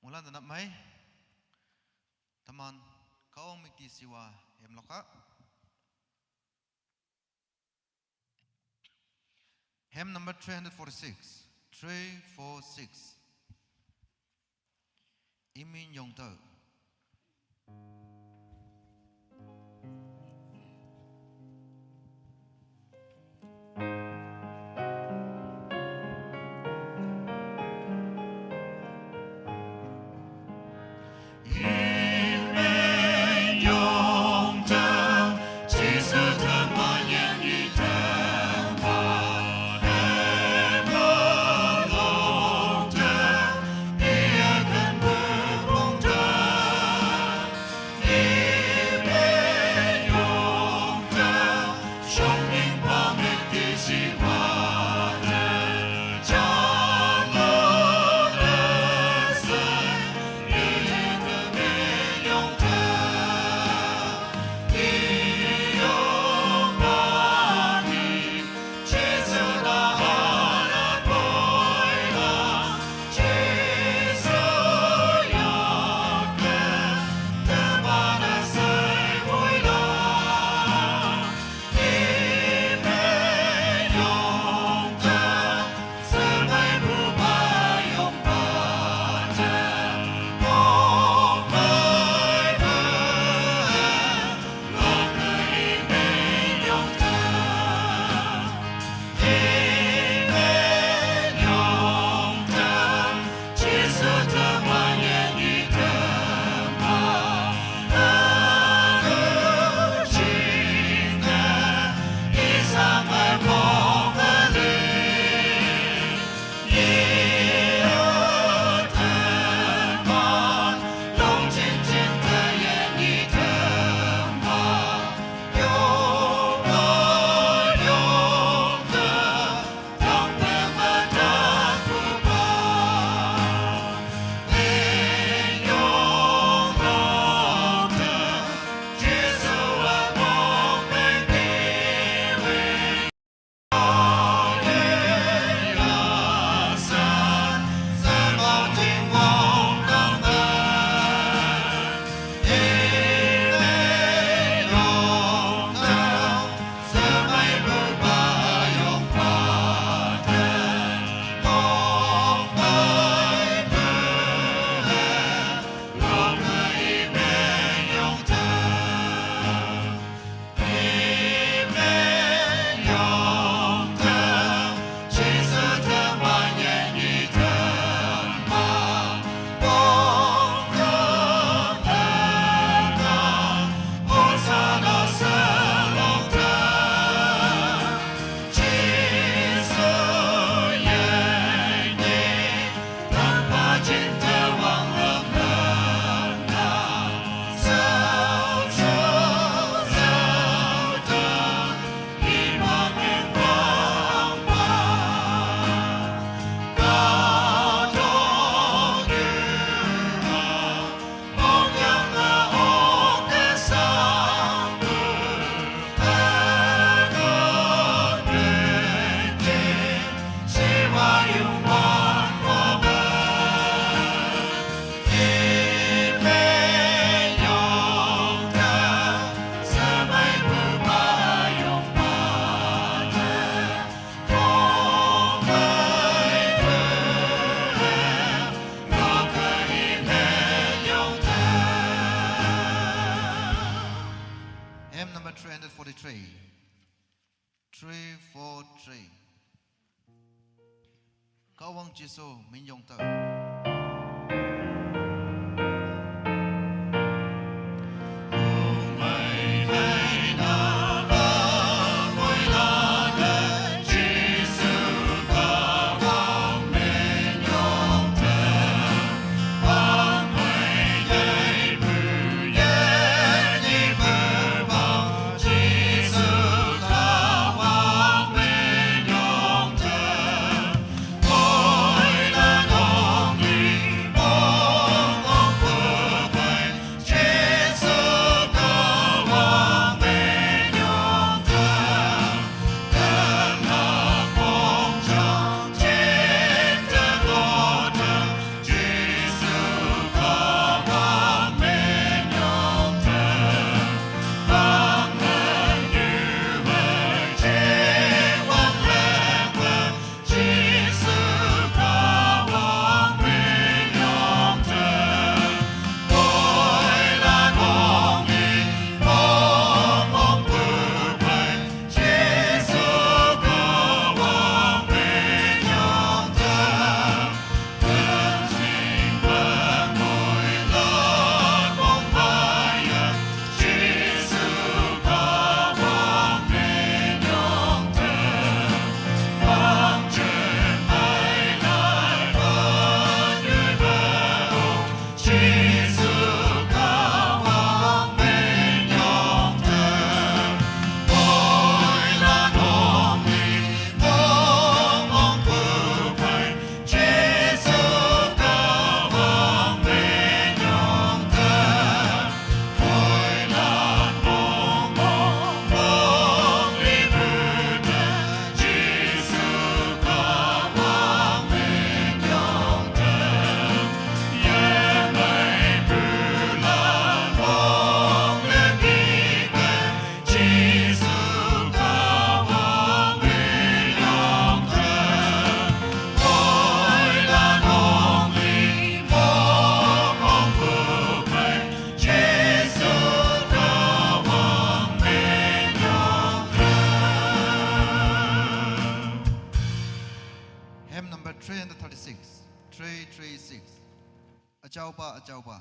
Mula tanap mai teman kau mikti siwa em loka hymn number 346 Imin Yong Tơ. Hymn number 343 Cao Vang Giêsu Minh Yong Tơ. Hãy subscribe cho kênh Ghiền Mì Gõ để không bỏ lỡ 336. Tray 36. Achaupa, Achaupa.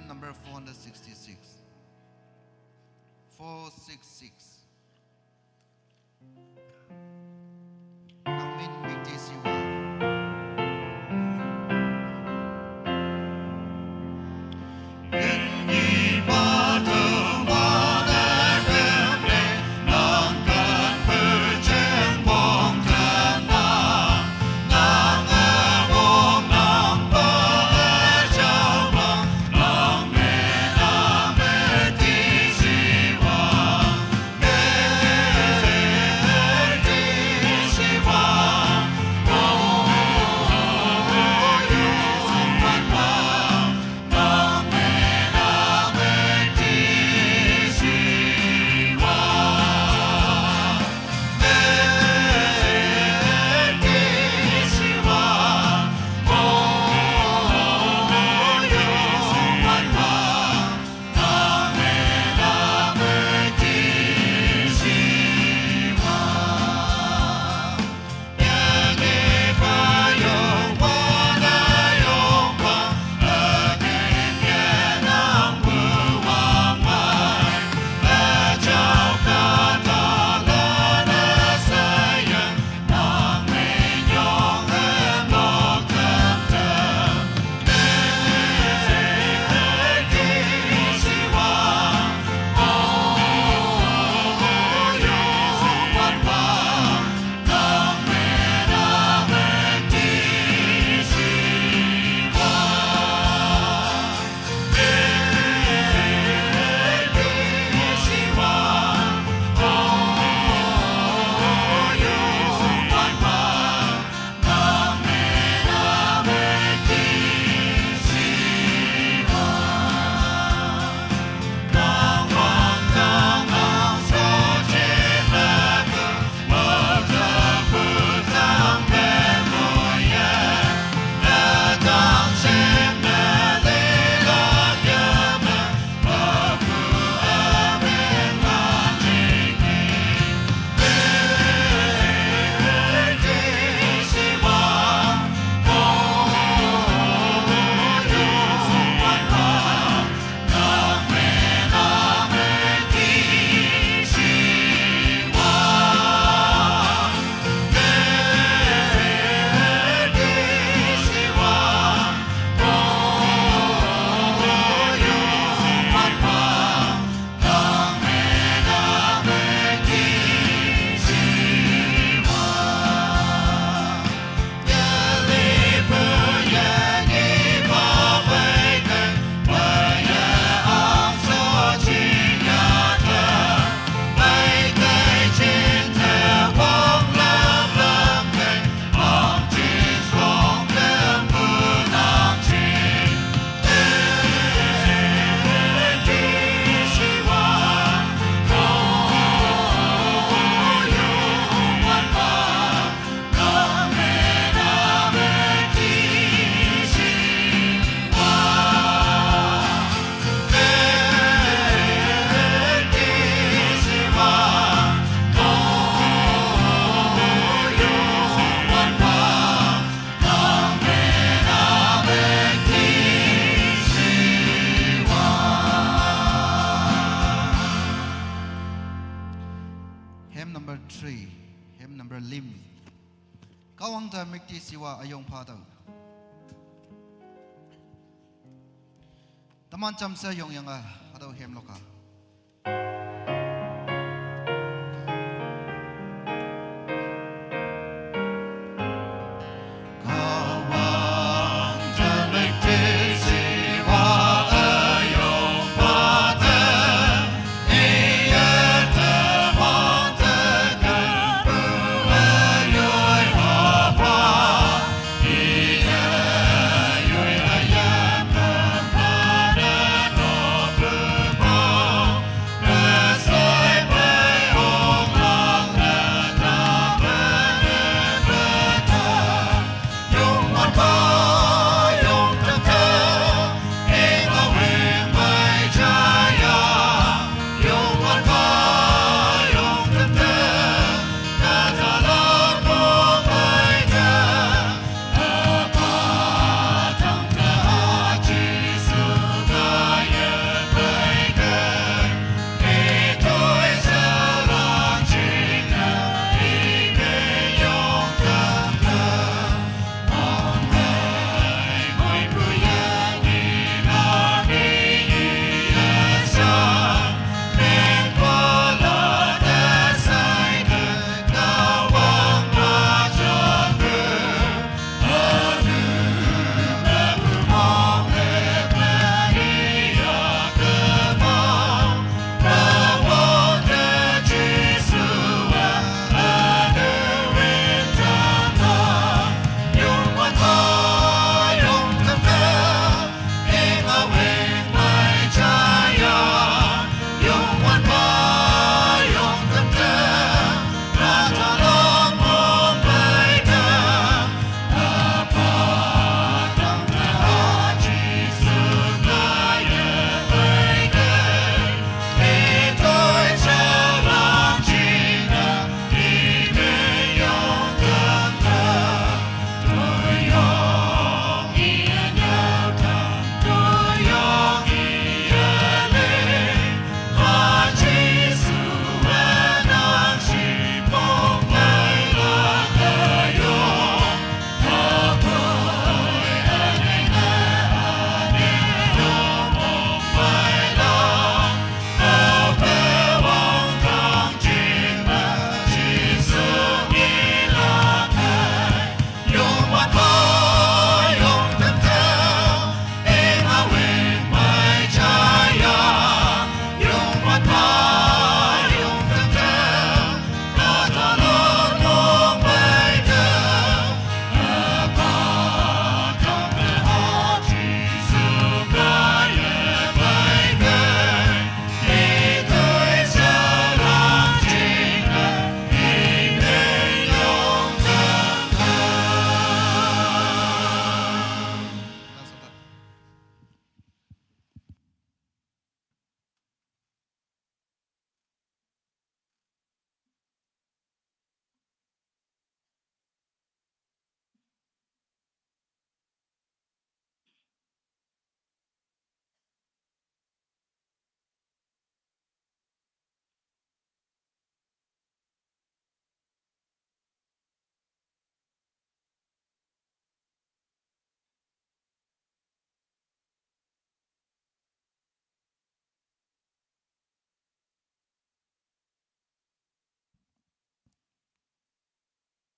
Number 466. 466. Amin Bigti Siwa. Hãy 3, hymn number Lim. Kawang ta mekti siwa ayong patau. Taman cham sa yong yang atau hymn loka.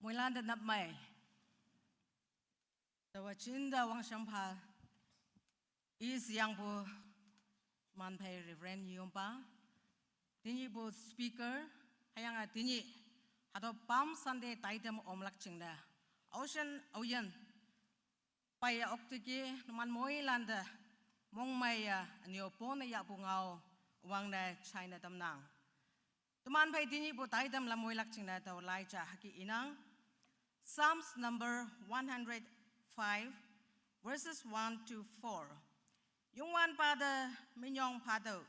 Mulan dan nap mai, tawa cinta wang sampah, is yang bu manpai Reverend Yompa, tinggi bu speaker, hayang tinggi, atau pam Sunday taidam omlak cingda, ocean, paya oktiki numan moi landa, mong maya niopone ya bungau, wang da China tamnang. Tuman pai tinggi bu taidam la moi lak cingda tawa laija haki inang. Psalms number 105, verses 1 to 4. Yung wan pada minyong pado,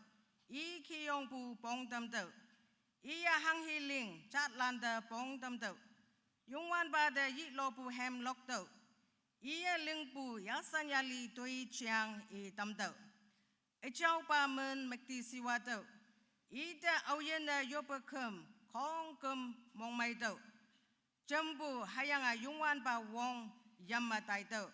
i kiyong pu pong tam do, iya hang hiling chat landa pong tam do. Yung wan pada yi lo pu hem lok do, iya ling pu yasan yali tui chiang i tam do. E chao pa men mekti siwa do, ida auyen da yopa kum, khong kum mong mai tau jambu hayanga yungwan ba wong yamma tai tau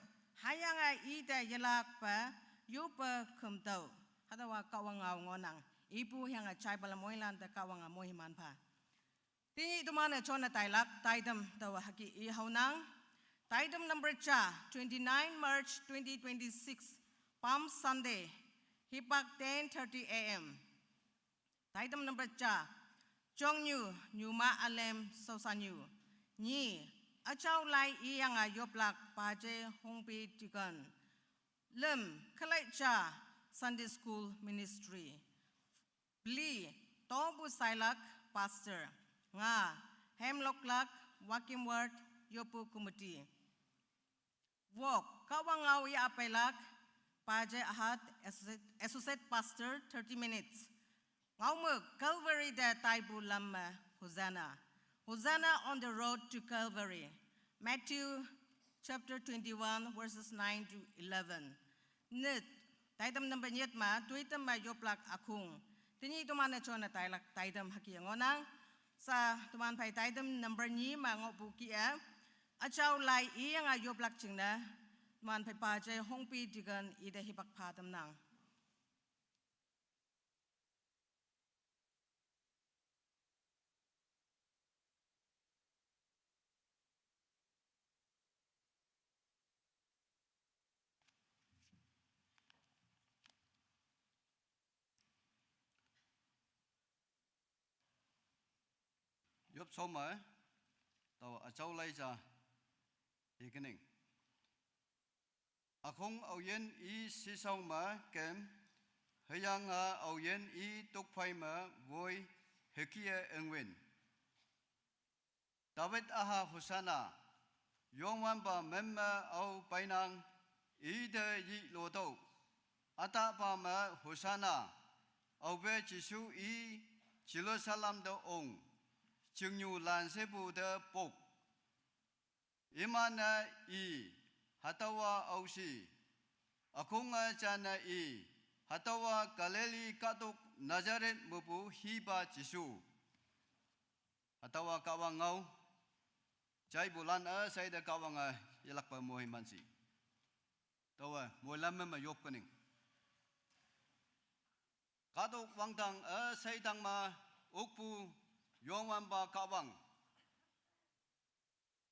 hayanga ida yelak pa yupa kum tau hadawa kawangau ngonang ibu hanga chai bala moilan ta kawanga mohiman pa Tini dumana chona tailak taidam tawa haki I haunang taidam number cha 29 March 2026 Palm Sunday hipak 10:30 a.m. Taidam number cha Chongyu Nyuma Alem Sosanyu Ni Achau Lai Iyanga Yoplak Paje Hongpi Tigan Lem Kalai Cha Sunday School Ministry Bli Tobu Sailak Pastor Nga Hemlock Lak Wakim Word Yopu Kumati Wok Kawangau Ya Apelak Paje Ahad Associate Pastor 30 minutes Ngaumu Calvary Da Taibu Lama Hosanna Hosanna on the road to Calvary Matthew chapter 21 verses 9 to 11 Nit Taidam number nyet ma tuitam ma yoplak akung Tini tumana chona tailak taidam haki ngonang sa tuman pai taidam number ni ma ngopu kia achau lai iyang a yoplak chingna tuman pai paje hongpi digan ida hipak patam nang Yop soma tàu ở châu lai ra thì cái này không âu yên ý si sông mà kém hơi yang âu yên ý tục phai mà vui hơi kia anh win David aha Hosanna yong wan ba memma âu bay nang ý de yi lo đâu ata ba mà Hosanna âu về Giêsu ý Jerusalem đâu ông Chừng nhu lan se bu de bok Imana I hatawa ausi Akunga chana I hatawa Galili katuk Nazareth mubu hiba Jisu Hatawa kawangau Chai bulan say da kawanga Yalak pa mohi mansi Tawa moilam ma yok kaning Katuk wangtang say tang ma ukpu Yongwan ba kawang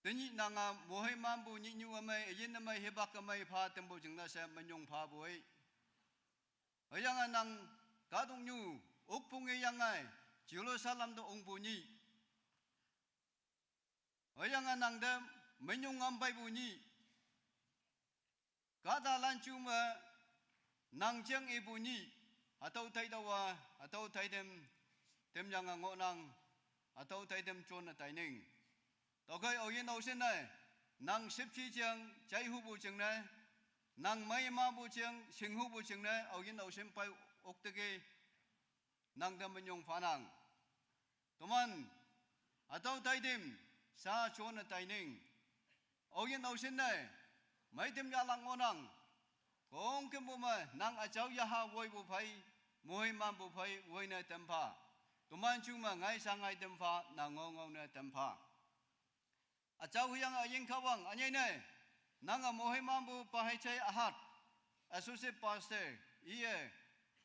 Tini nanga mohe mambu ni nyu amai yin amai hebak amai pha tembo jingna sa manyong pha boi Ayang nang kadung nyu ukpung yang ai Jerusalem do ong bunyi Ayang nang de manyong ambai bunyi Kada lancuma nang jeng e bunyi atau tai dawa atau tai dem yang ngonang atau tay dem chon tay ning to kai o yin o sen này nang sip chi chang chai hu bu chang này nang mai ma bu chang sing hu bu chang này o yin o sen pai ok te ge nang dem nyong pha nang toman atau tay dem sa chon tay ning o yin o sen này mai dem ya lang ngonang kong kem bu ma nang a chau ya ha voi bu phai moi ma bu phai voi na tem pha Tuman cuma ngai sangai tempa na ngongong na tempa. Acau yang aying kawang anyai ne nanga mohe mambu pahai chai ahat associate pastor iye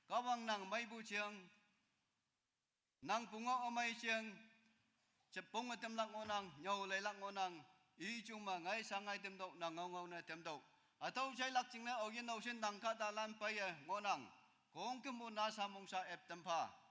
kawang nang mai bu chiang nang pungo amai chiang chepong tem lak ngonang nyau lai lak ngonang I cuma ngai sangai tem dok na ngongong na tem dok atau chai lak ching na oyen no sen nang ka dalan pai ngonang kong kemu na samong sa ep tempa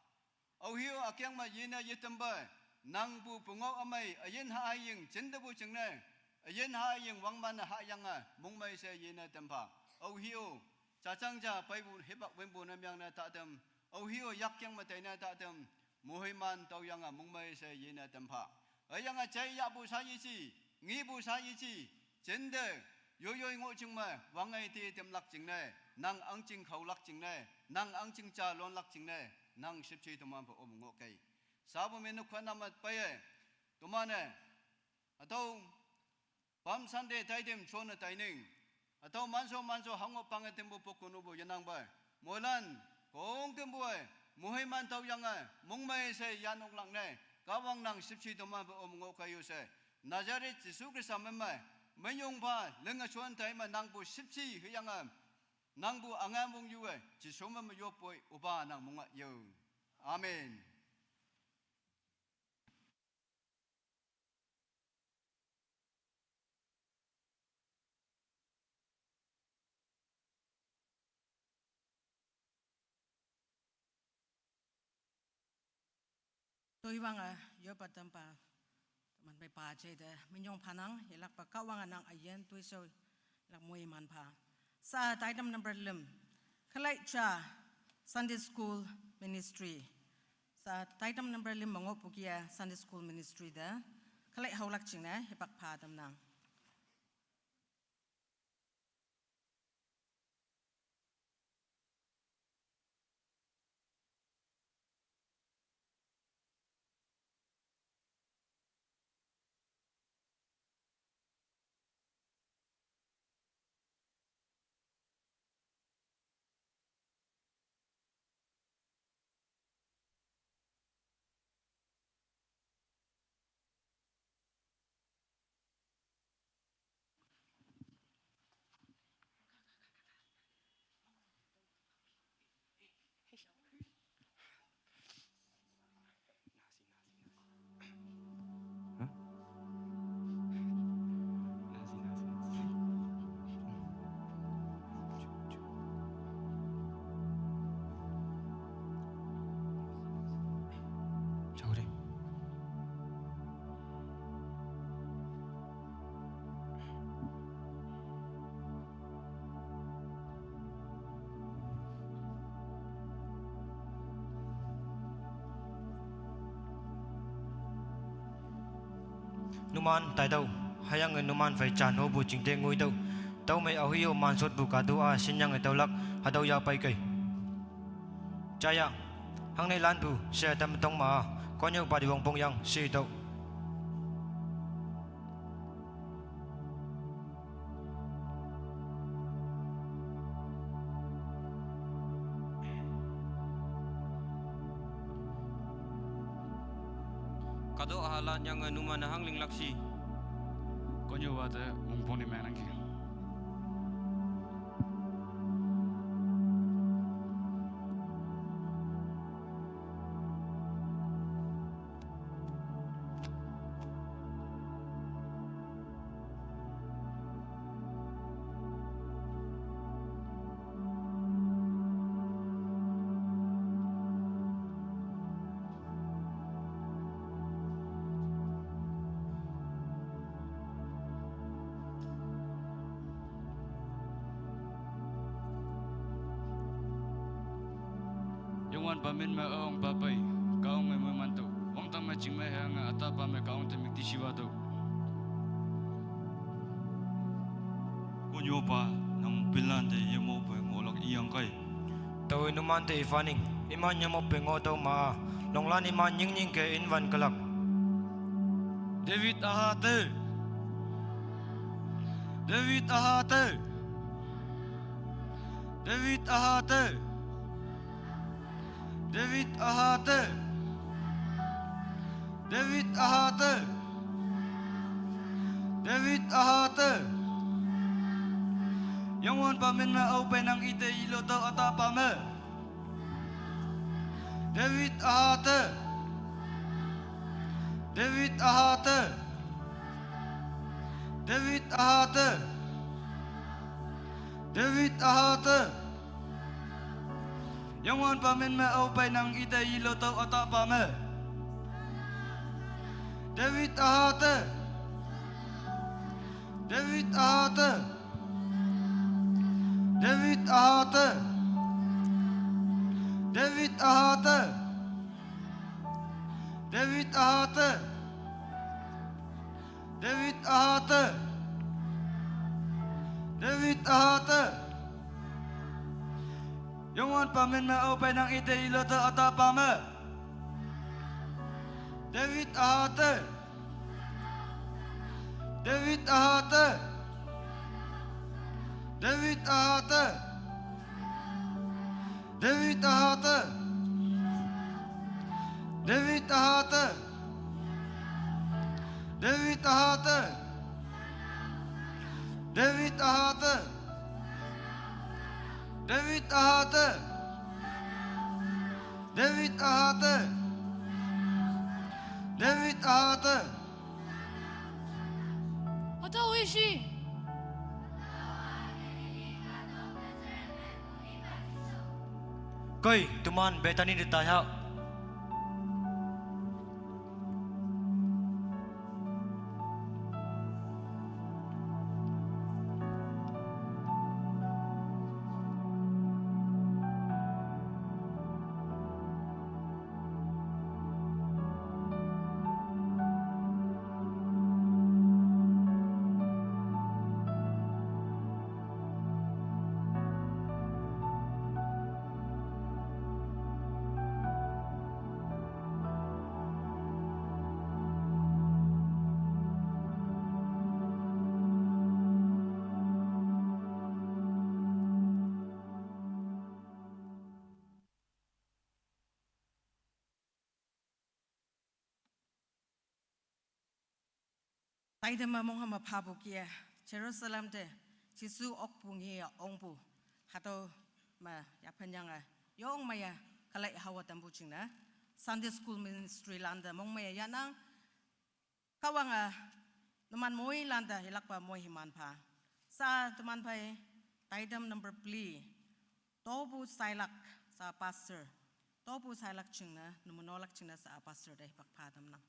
Au hiu akyang ma yina yitamba nang bu pungo amai ayin ha aying chinda bu chingne ayin ha aying wangman ha yanga mungmai se yina tempa au hiu cha chang ja pai bu hebak wen bu nam yang na ta tem au hiu yakyang ma tai na ta tem muhiman tau yanga mungmai se yina tempa ayanga chai ya bu sa yi chi ngi bu sa yi chi chinda yoyoi ngo chingma wangai ti tem lak chingne nang ang ching khau lak chingne nang ang ching cha lon lak chingne nang sipchi tuman pa omong okay sabu menu khana mat paye tumane atau pam sande taidem chona taining atau manso hango pangatem bu pokunu bu yanang ba molan kong kem bu muhiman tau yang mongmai se yanok lang ne kawang nang sipsi toma ba omongo kayo se Nazaret Jesu Christ amemai menyong ba lenga chuan tai ma nang bu sipsi hyangam nang bu angamong yuwe Jesu ma yopoi uba nang munga yo amen. Tôi vang yo patampa manไปป่าเจเดไม่ยงพานังเฮลักปะก้าวางนังอายันตัวโซลักมวยมันพาซาไตดำนับเริ่มขลัยจ้า Sunday School Ministry ซาไตดำนับเริ่มมองอปุกี้ Sunday School Ministry เดขลัยเขาลักจริงนะเฮปักพาดำนังNuman tai đâu hayang người numan phải trả nô bu chính tế ngồi đâu tàu mày ao hiu man sốt bu cả tu a xin yang người tàu lắc hà đâu ya pai cây chaya hang này lan bu xe tam tông mà có nhiều bà đi vòng bông yang xì tàu kado ahalan yang numan hang ling laksi có nhiều vật mong phong đi mẹ năng kia Yongwan pamin ma ong papai kaong me mantu ong tam ma ching me hang ata pa me kaong te mikti siwa tu ko nyo pa nang pilan de yemo pa ngolak iyang kai tàu numan te ifaning iman nyamo pengo tàu ma longlan iman nying nying ke invan kalak David ahate David ahate David ahate David ahate David ahate David ahate Yongwan pamin ma au penang ite ilo to ata pame David ahate David ahate David ahate David ahate Yongwan pamin ma au penang ite ilo to ata pame David ahate David ahate David ahate David ahate David ahate David ahate David ahate Yongwan pamin ma au penang ite ilo to ata pame David ahate David ahate David ahate David ahate David ahate Ahate. David Ahate. David Ahate. David Ahate. David Ahate. Atau isi. Koi tuman betani ditanya. tay dem ma mong ma phabu kia Jerusalem te Jisu ok pungi ong pu hato ma ya penyanga yong maya kalai hawa tambu chingna Sunday school ministry landa mong maya yanang kawanga naman moi landa hilakpa moi himan pa sa teman pai tay dem number pli tobu sailak sa pastor tobu sailak chingna numunolak chingna sa pastor deh pak padam nang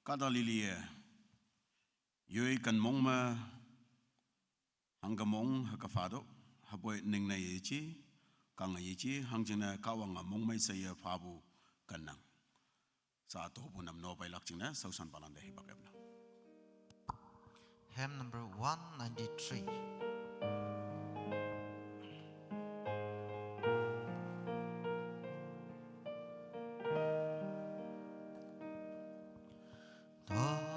Kada lilie, yoi kan mong ma hanggamong hakafado, haboy ning na yichi, kang yichi, hangjina kawanga mong may saya fabu kanang. Sa ato punam no bay lakchina, sausan balanda hibakabna. Hymn number 193. Nang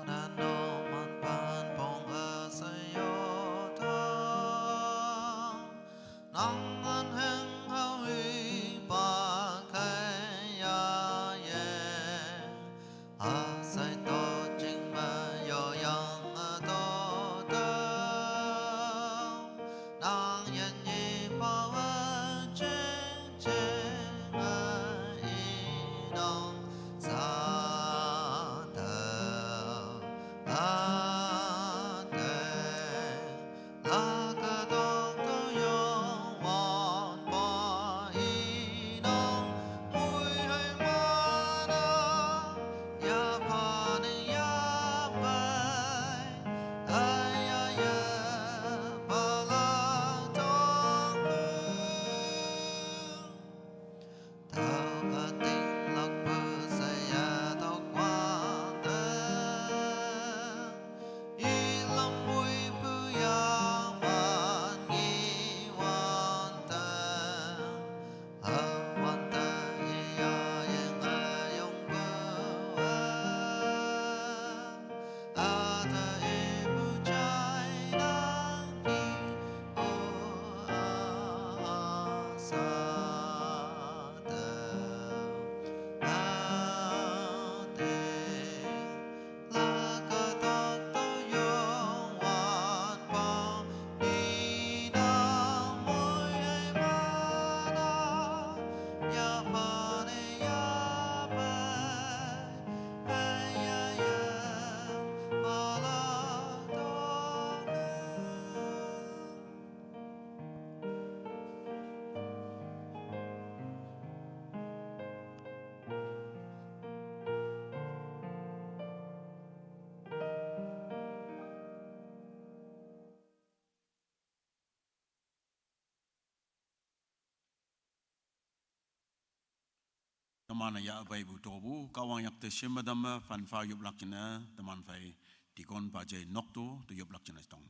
mana ya bai bu tobu kawang yak te shema dama fan fa yup lak china teman fai tikon pa jai nok tu yup lak china tong.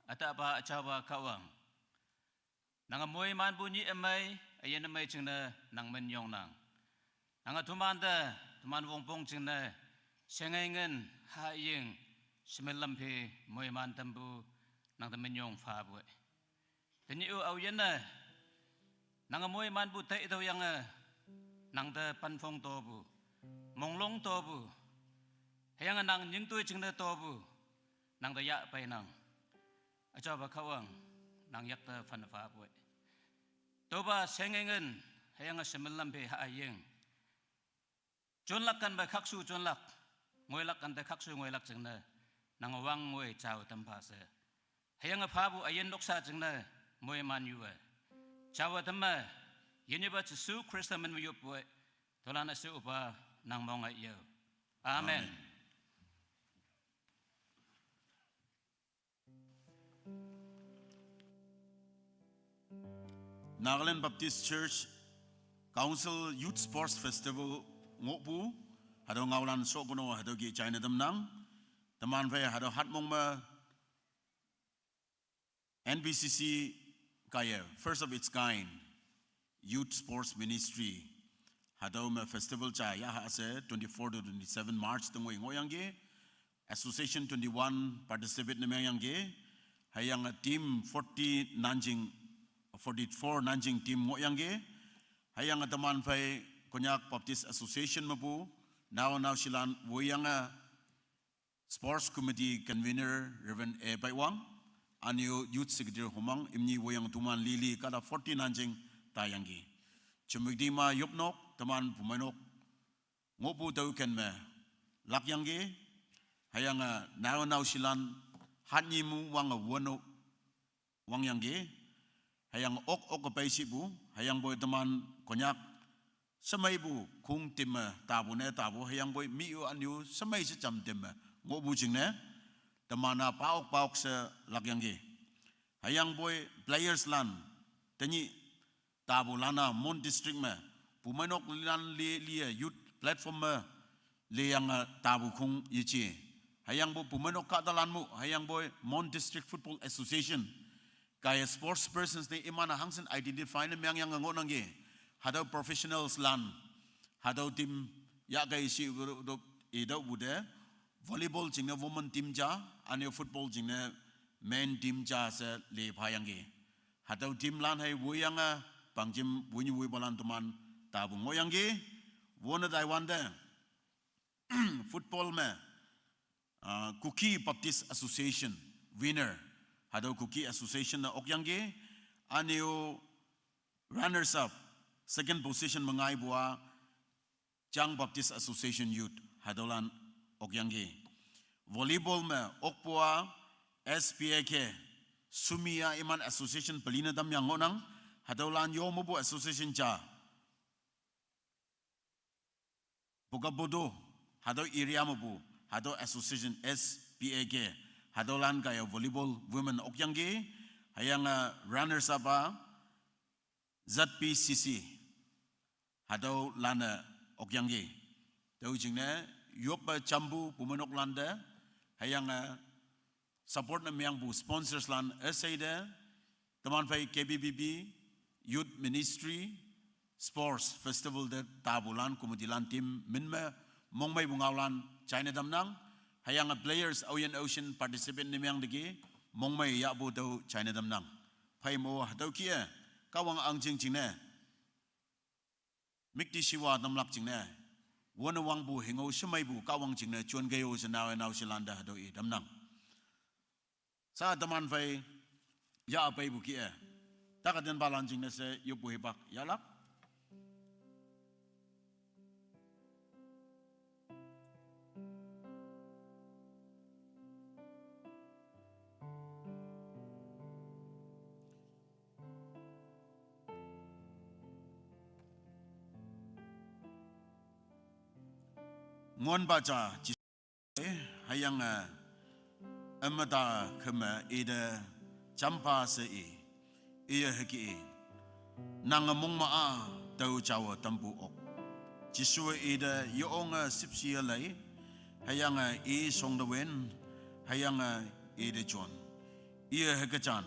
Ata ba acawa kawang. Nang amoy man bunyi emay ayan emay chingna nang menyong nang. Nang tumanda tuman wongpong chingna sengaingan hayeng semelampi moy man tambu nang menyong fabwe. Tani u awyana nang amoy man bu tay daw yang nang da panfong tobu monglong tobu hayang nang nyingtoy chingna tobu nang da ya pay nang. Acawa kawang nang yakta fan fabwe. Toba sengengen hayang semelampe hayeng. Jonlak kan ba kaksu jonlak. Ngoylak kan da kaksu ngoylak jengna. Nang wang ngoy caw tempase. Hayang fabu ayen loksa jengna moy man yuwe. Cawa temma yeni ba Jesu Krista men yupwe. Tolana su upa nang monga yo. Amen. Nagaland Baptist Church Council Youth Sports Festival ngopu hado ngawlan sokuno hado gi China damnang teman fai hado hatmong ma NBCC kaya first of its kind Youth Sports Ministry hado ma festival cha ya ase 24 to 27 March tengoi ngoyangge Association 21 participate namayangge hayang team 40 Nanjing 44 Nanjing team ngoyangge hayang teman fai konyak Baptist Association mapu now silan woyanga Sports Committee Convener Reverend E Baiwang anyo Youth Secretary Humang imni woyang tuman lili kada 40 Nanjing tayangge chumigdi ma yupnok teman pumanok ngopu tau ken me lakyangge hayang now silan hanyimu wang wono wangyangge hayang ok paisibu hayang boy teman konyak semai bu kung tim tabu ne tabu hayang boy miu anyu semai secam tim ngobu jingne temana paok se lakyangge hayang boy players lan tani tabu lana mon district me pumanok lan li youth platform le yang tabu kung yichi hayang boy pumanok katalanmu hayang boy mon district football association kaya sports persons ni imana hangsen identify na yang ngonangge hadaw professionals lan hadaw team ya kay si idaw bude volleyball jingna women team ja anyo football jingna men team ja sa le phayangge hadaw team lan hay wuyanga pangjim wunyi wuy balan tuman tabu ngoyangge wona dai wanda football me Cookie Baptist Association winner hadaw Cookie Association na okyangge anyo runners up second position mengai bua Chang Baptist Association Youth hadolan okyangge volleyball me okpua SPAK Sumia Iman Association pelina dam yang ngonang hadolan yomobu association cha Bogabodo hadaw area mobu hadaw association SPAK hadolan kaya volleyball women okyangge hayang runners up ZPCC hadaw lana okyangge tau jingne yop chambu pumanok landa hayang support na miyang bu sponsors lan SAIDA teman fai KBBB Youth Ministry Sports Festival de tabulan kumudilan team minma mongmay bungawlan China damnang hayang players ocean participant nimyang digi mongmay yabu daw China damnang fai mo hadaw kia kawang ang jingne mikti siwa namlak jingne wona wang bu hingo semai bu kawang jingne chuan gayo senaw silanda hadaw i damnang sa teman fai ya apai bu kia takaden balan jingne se yupu hibak yalak ngon baca hayang amata kema ida champa se iya heki nang mong maa tau chawa tampu ok jisua ida yoonga sipsia lai hayanga song the wen hayanga ida John iya hekachan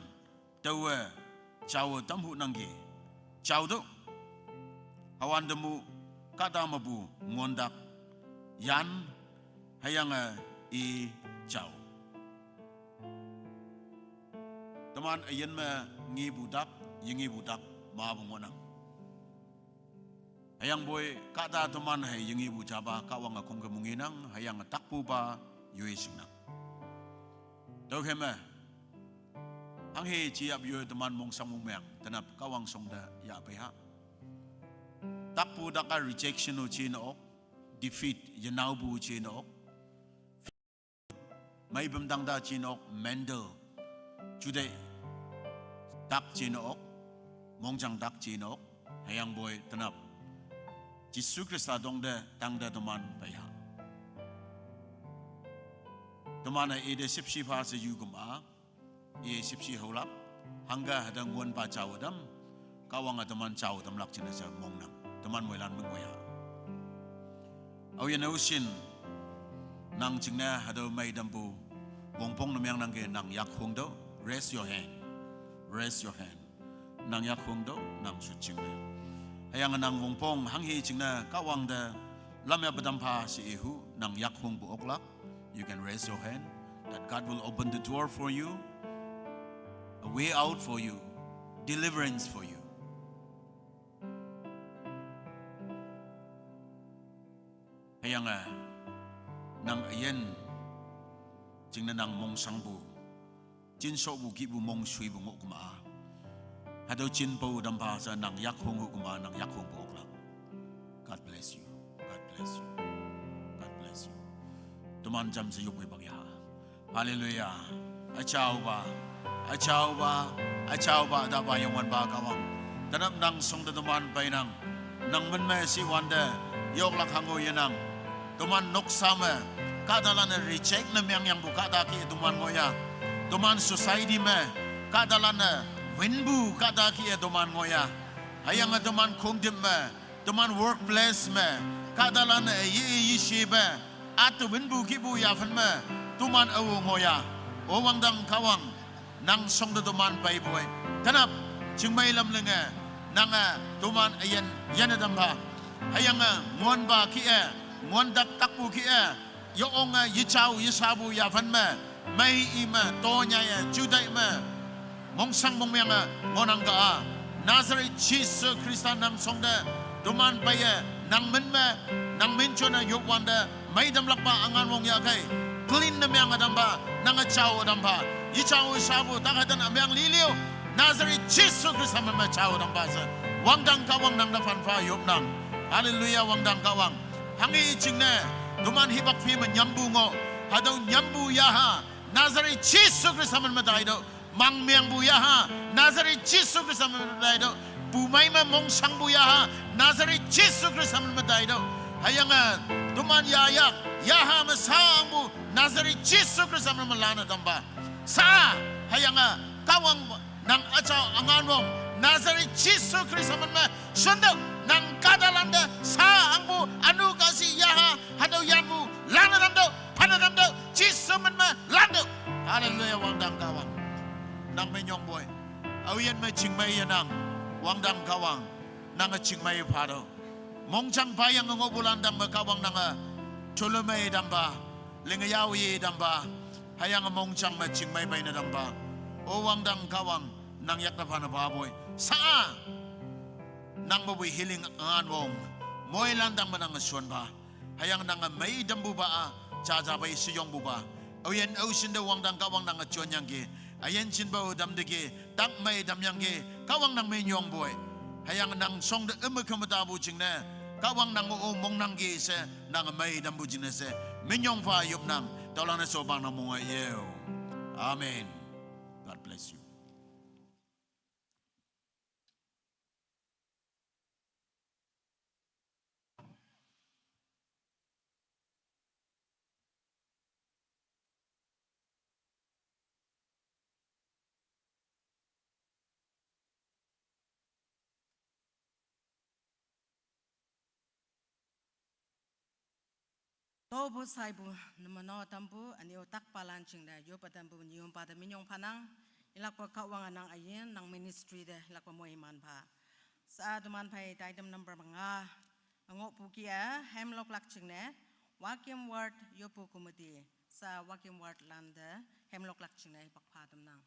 tawa chawa tampu nangge chau do hawan demu kata mabu ngondak yan hayanga chau teman ayen ma ngi budak yengi budak ma bungonang hayang boy kata teman hay yengi bujaba kawang akong kemunginang hayang takpu ba yue singnang tau hema ang he ciap yue teman mong samumeng tenap kawang songda ya peha takpu daka rejection o chino defeat yenau bu chino may bemdang da chino mendel jude dak chino mongjang dak chino hayang boy tenap Yesus Kristus dongda tangda teman payah teman ide sipsi fase yuguma sipsi holap hangga ada nguan pa caw dam kawang teman caw dam lak cina sa mongnang teman moilan mengoya awian ausin nang cingna ada mai dampu wongpong namyang nang ke nang yak hong do raise your hand nang yak hong do nang sucing hayang nang wongpong hanghi cingna kawang da lamya badampa si ihu nang yak hong bu oklak you can raise your hand that God will open the door for you a way out for you deliverance for you hayang nang ayen cingna nang mong sangbu jin so bu ki bu mong sui bu ngok ma hado jin po dam pa sa nang yak hong hu ma nang yak hong bu ok God bless you teman jam se yuk bang ya haleluya achau ba da ba yang wan ba kawang tanam nang song da teman pai nang men me si wanda yok lak hango yenang teman nok sama kadalana reject na yang buka daki teman ngoya teman society me kadalana winbu kadaki teman ngoya hayang teman kongdim me teman workplace me kadalana yi shibe at winbu kibu ya fan me teman awu ngoya o wangdang kawang nang song da teman pai boy tanap jingmai lam lenga nanga teman ayen yanadam ba hayang ngon ba ki ngon dak takpu ki yo onga yichau yisabu ya fan me mai ima tonya ya judai me mongsang mongmyanga ngonang ka Nazareth Jesus Kristus nang songda duman paye nang men me nang menchona yo wanda mai dam lakpa angan wong ya kai clean na myang adamba nang chau adamba yichau yisabu tagadan amyang liliu Nazareth Jesus Kristus me chau adamba sa wangdang kawang nang dafan fa yop nang haleluya wangdang kawang hangi chingne duman hibak fi menyambu ngo hadau nyambu yaha Nazareth Jesus Kristus me daido mang miang bu yaha Nazareth Jesus Kristus me daido bumai me mong sang bu yaha Nazareth Jesus Kristus me daido hayanga duman yayak yaha me sang bu Nazareth Jesus Kristus me lana damba sa hayanga kawang nang achau anganwong Nazareth Jesus Kristus me sundau nang kadalanda sa angbu anu kasi yaha hadau yanbu lana dando pada dando Jesus me lando haleluya wangdang kawang nang menyong boy awian me chingmai yanang wangdang kawang nang chingmai phado mongchang bayang ngobulan dang kawang nang cholomai damba lengayawi damba hayang mongchang me chingmai bai na damba o wangdang kawang nang yakna phana baboy sa nang baboy healing anwong moy landang manang suan ba hayang nang mai dambu ba cha bai siyong bu ba awian ausin da wangdang kawang nang chonyang ge ayen chin bau dam dege tak mai dam yang ge kawang nang mai nyong boy hayang nang song de kamata bu jingne kawang nang o mong nang ge se nang mai dam bu jinne se menyong fa yup nang tolana so bang nang mo yeo amen God bless you Tobu saibu namano tambu ani otak palan chingda yo patambu nium pada minyong panang ilak pa kawang anang ayen nang ministry de ilak pa moiman pa. Sa duman pai item number mga angok pukia hemlok lak chingne wakim word yo pu kumudi sa wakim word landa hemlok lak chingne pakpadam nang.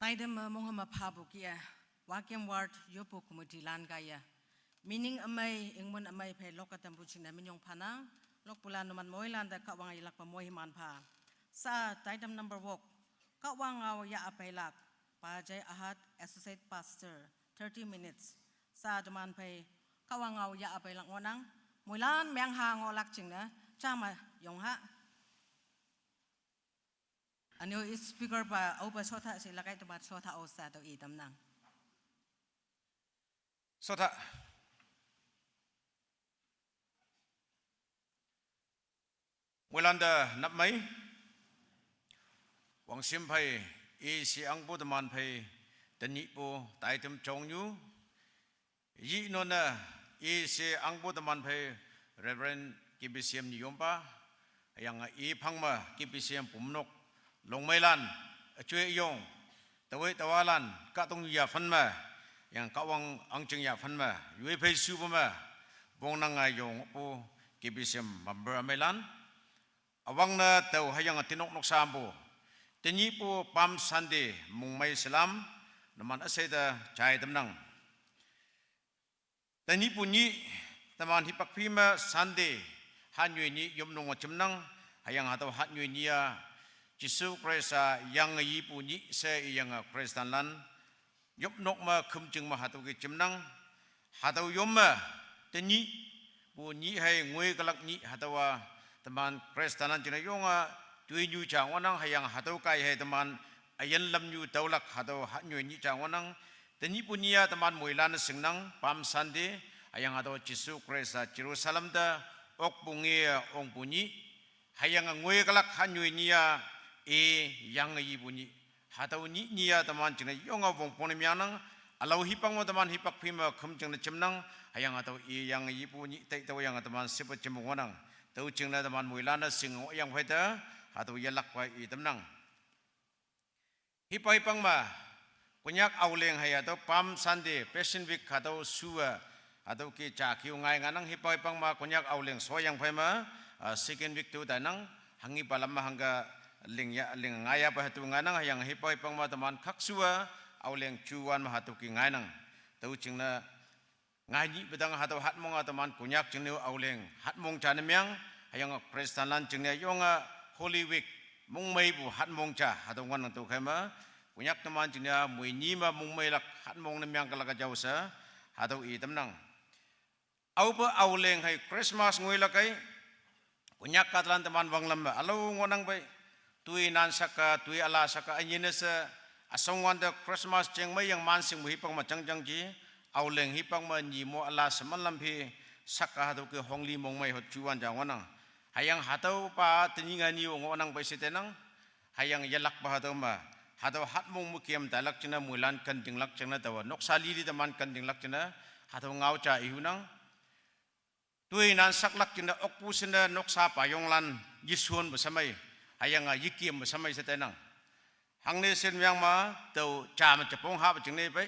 Taidem Muhammad Pabukia, Wakim Ward Yopo Kumutilan Gaya. Meaning amay, ingmun amay pay lokatam buchina minyong pana, lokpulan naman moilan da kawang ilak pa mohiman pa. Sa taidem number walk, kawang aw ya apelak, Pajay Ahad, Associate Pastor, 30 minutes. Sa duman pay, kawang aw ya apelak ngonang, mulan meang ha ngolak ching na, chama yong ha. Ano is speaker pa opa sota sila kay tumat sota o sa to itam nang. Sota. Mulanda napmay. Wang simpai si ang bu teman pai tani po taitem chongyu. Yi nona si ang bu teman pai Reverend Kibisiam Niyompa yang pangma Kibisiam Pumnok Long Mailan, Cue Yong, Tawai Tawalan, Katong Ya Fanma, yang Kawang Angcheng Ya Fanma, Yue Pei Subama, Bong Nanga Yong Po, Kibisem Mambra Mailan, Awang na Tau Hayang Tinok Nok Sambo, Tenyi Po Pam Sande, Mung Mai Salam, Naman Aseda Chai Tamnang. Tenyi Po Nyi, Taman Hipak Pima Sande, Han Yue Nyi Yom Nong Chimnang, Hayang Hatau Han Yue Nia, Jisu Krista yang yi punyi se yang Kristan lan yop nok ma kumjeng ma hatu ke jemnang hatau yom ma tenyi punyi hai ngui galak ni hatawa teman Kristan lan jena yonga tui nyu chang wanang hayang hatau kai hai teman ayan lam nyu taulak hatau hat nyu ni chang wanang tenyi punya teman muilan sengnang pam sande hayang hatau Jisu Krista Jerusalem da ok bungi ong punyi hayang ngui galak han nyu nia yang yi bunyi hatau ni nia teman jena yonga bong pone mianang alau hipang teman hipak pima kem jeng cemnang hayang atau yang yi bunyi tai tau yang teman sebut cemung wanang tau jeng teman muilana sing yang heta atau yalak pa temnang hipang ma punyak auleng hay atau pam sande passion week atau sua atau ke cakiu ngai nganang hipang ma punyak auleng soyang pema second week tu danang hangi palama hangga ling ngaya pa hatu nganang yang hipoi pangma teman kaksua au leng cuan ma hatu ki nganang tau cingna ngaji bedang hatu hatmong teman kunyak cingnu au leng hatmong chanemyang hayang Kristanan cingna yonga Holy Week mung mai bu hatmong cha hatu nganang tu khaima kunyak teman cingna muini ma mung mai lak hatmong nemyang kalaka jausa hatu i temnang au pa au leng hai Christmas ngoi lakai kunyak katlan teman wanglam alau ngonang bai tui nan saka tui ala saka anyine se asongwan de Christmas jeng mai yang mansing mu hipang ma jangjang ji auleng hipang ma ni mo ala semalam phi saka hatu ke hongli mong mai hot chuan jang wanang hayang hatau pa teninga ni ngonang bai setenang hayang yalak pa hatau ma hatau hat mong mu kiam talak china mulan kan dinglak china tawa noksali di teman kan dinglak china hatau ngau cha ihunang tui nan saklak china okpu sina noksa payonglan yisuan besamai hayang yikim bersama setenang hangne sen yang ma tau cha ma chapong ha baching ne bai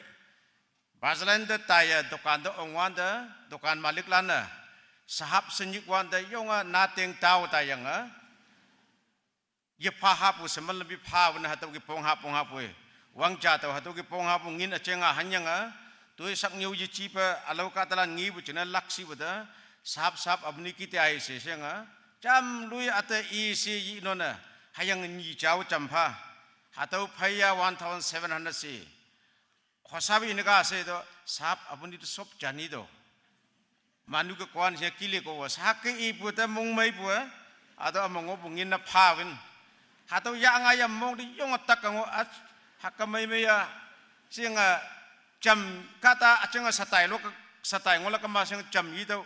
bazalan de taya dokan de ongwan de dokan malik lana sahab senyik wan de yonga nateng tau tayang ye pha ha pu semal lebih pha wan ha tau ki pong ha we wang cha tau ha tau ki pong ha pu ngin achenga hanyang tu sak nyu ji chi pa alau ka talan ngi bu chena laksi bada sahab abni ki te ai se senga jam lui ate isi yi nona hayang ni jauh jampa atau paya 1700 si khosabi nega se do sap abuni to sop jani do manu ke kwan se kili ko sake ibu ta mung mai bu atau amongo bungin na phawin atau ya ngaya mong di yong tak ngo at hakamai me ya singa jam kata acenga satai lo satai ngola kama sing jam yi do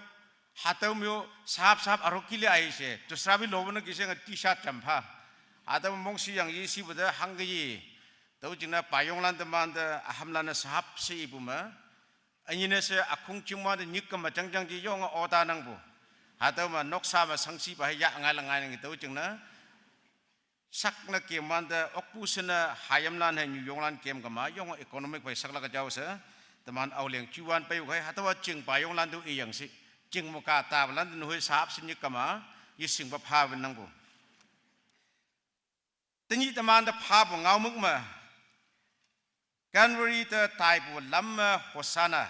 hatau mio sahab arokili aise to srabi lobona kiseng t-shirt jampa atau mongsi yang isi beda hanggi tau jina payonglan teman de ahamlana sahab si ibu ma anyine se akung cuma de nyik ma jangjang ji yong ota nang bu atau ma noksa ma sangsi ba ya ngalangai nang tau jingna sakna ke man de okpusena hayamlan he yonglan kem kama yong economic bai sakla ka jausa teman auleng cuan pai kai atau jing payonglan tu iyang si jing muka tabalan dan hui sahab sinyi kama yising pa phawen nang bu tenyi teman da pha bu ngau muk ma Calvary the type lamma Hosanna.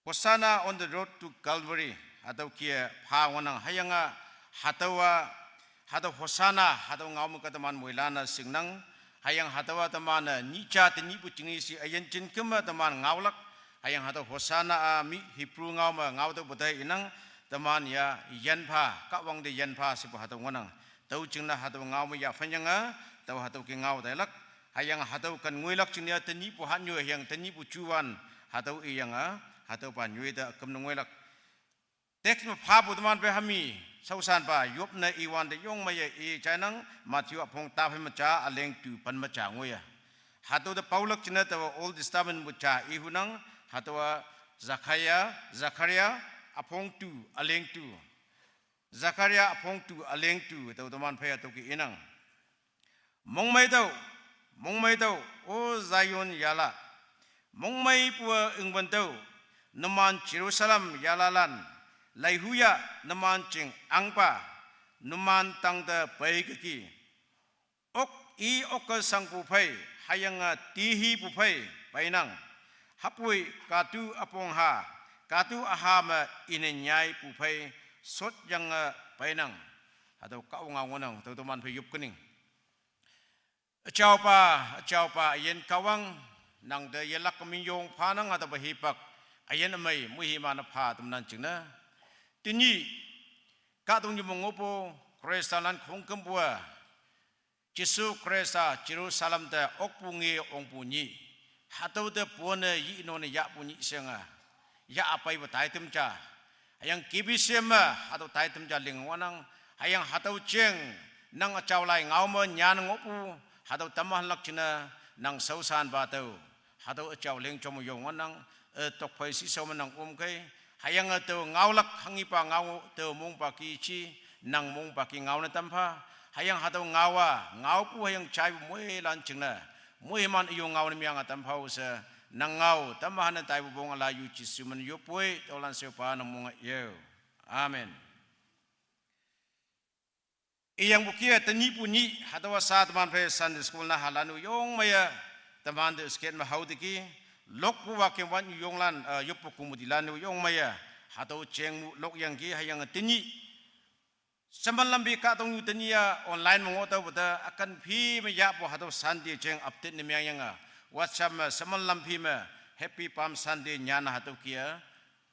Hosanna on the road to Calvary. Atau kia pa wanang hayanga hatawa hataw Hosanna hataw ngau ka teman muilana singnang hayang hatawa teman nica teni pu cingisi ayen cin kema teman ngaulak hayang hataw Hosanna mi Hebrew ngau ma ngau tu budai inang teman ya yanpa ka wang de yanpa sipu hataw wanang tau cingna hataw ngau ma ya fanyanga tau hataw ki ngau dailak hayang hataw kan nguilak cingnya teni pu hanyu hayang teni pu cuan hataw iyanga hataw pa nyue da kem nguilak teks ma pha bu teman pe hami sausan pa yop na iwan de yong ma ye e chanang Matthew apong ta phe ma cha aleng tu pan ma cha ngoya hataw da paulak cina ta old testament bu cha i hunang hataw Zakaria apong tu aleng tu Zakaria apong tu aleng tu tau teman phe atau ki inang mong mai tau o Zion yala mong mai pu ingban tau naman Jerusalem yalalan Laihuya naman cing angpa numan tang da baigki ok I ok sang pu phai hayanga tihi pu phai bainang hapui katu apong ha katu ahama inenyai pu phai sot yang bainang atau kau ngangonang tu teman phai yup kening Chao pa yen kawang nang de yelak keminyong panang atau bahipak ayen amai muhimana pha tumnan cingna Tini katong yung mongopo Kristalan kong kembua Jesu Krista Jerusalem da okpungi ongpunyi hataw da puana yi inone ya punyi senga ya apai ba tai temcha ayang kibisema hataw tai temcha lingwanang ayang hataw cheng nang achawlai ngawma nyan ngopu hataw tamah lakchina nang sausan bataw hataw achaw ling chomo yongwanang tokpai si somanang umkay hayang atau ngaulak hangipa ngau teu mung paki chi nang mung paki ngau na tampa hayang hatau ngawa ngau pu hayang chai mui lancingna mui man iyo ngau ni miang tampa usa nang ngau tamah na tai bong ala yu chi suman yu pui tolan sepa nang mung yo amen iyang bukia tani puni hatawa sa teman pe Sunday school na halanu yong maya teman de sket ma haudiki lok pu wa ke wan yong lan yup kumudilan yong maya hataw cheng lok yang ki hayang tini samal lambi ka tong tania online mo ta buta akan phi me ya po hataw Sunday cheng update ni myang yang WhatsApp samal lambi me happy palm Sunday nyana hataw kia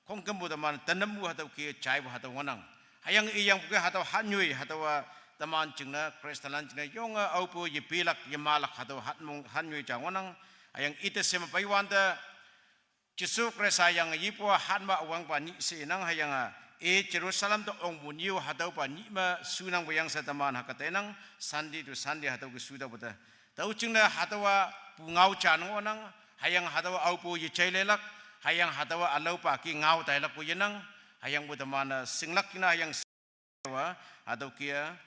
kong kembu taman tanambu hataw kia chai bo hataw wanang hayang iyang pu hataw hanyui hataw taman chingna Kristalan chingna yong aupo yipilak yamalak hataw hatmong hanyui chang wanang ayang ite sema paiwanda Jesu Krista yang yipo hanma awang pa ni sinang hayang Jerusalem to ong bunyiu hataw pa ni ma sunang bayang sa taman hakatenang Sunday to Sunday hataw ke suda buta tau chingna hataw pungau chan ngonang hayang hataw au po yichay lelak hayang hataw alaw pa ki ngau tailak po yenang hayang buta mana singlak kina hayang hataw kia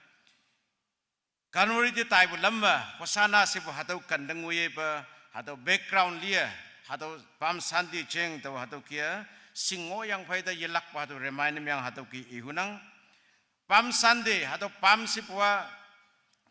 Kanuri ti tayo lamba Hosanna sipo hataw kandang uye pa hataw background liya hataw pam Sunday cheng taw hataw kia singo yang paida yelak pa hataw remind yang hataw ki ihunang pam Sunday hataw pam sipwa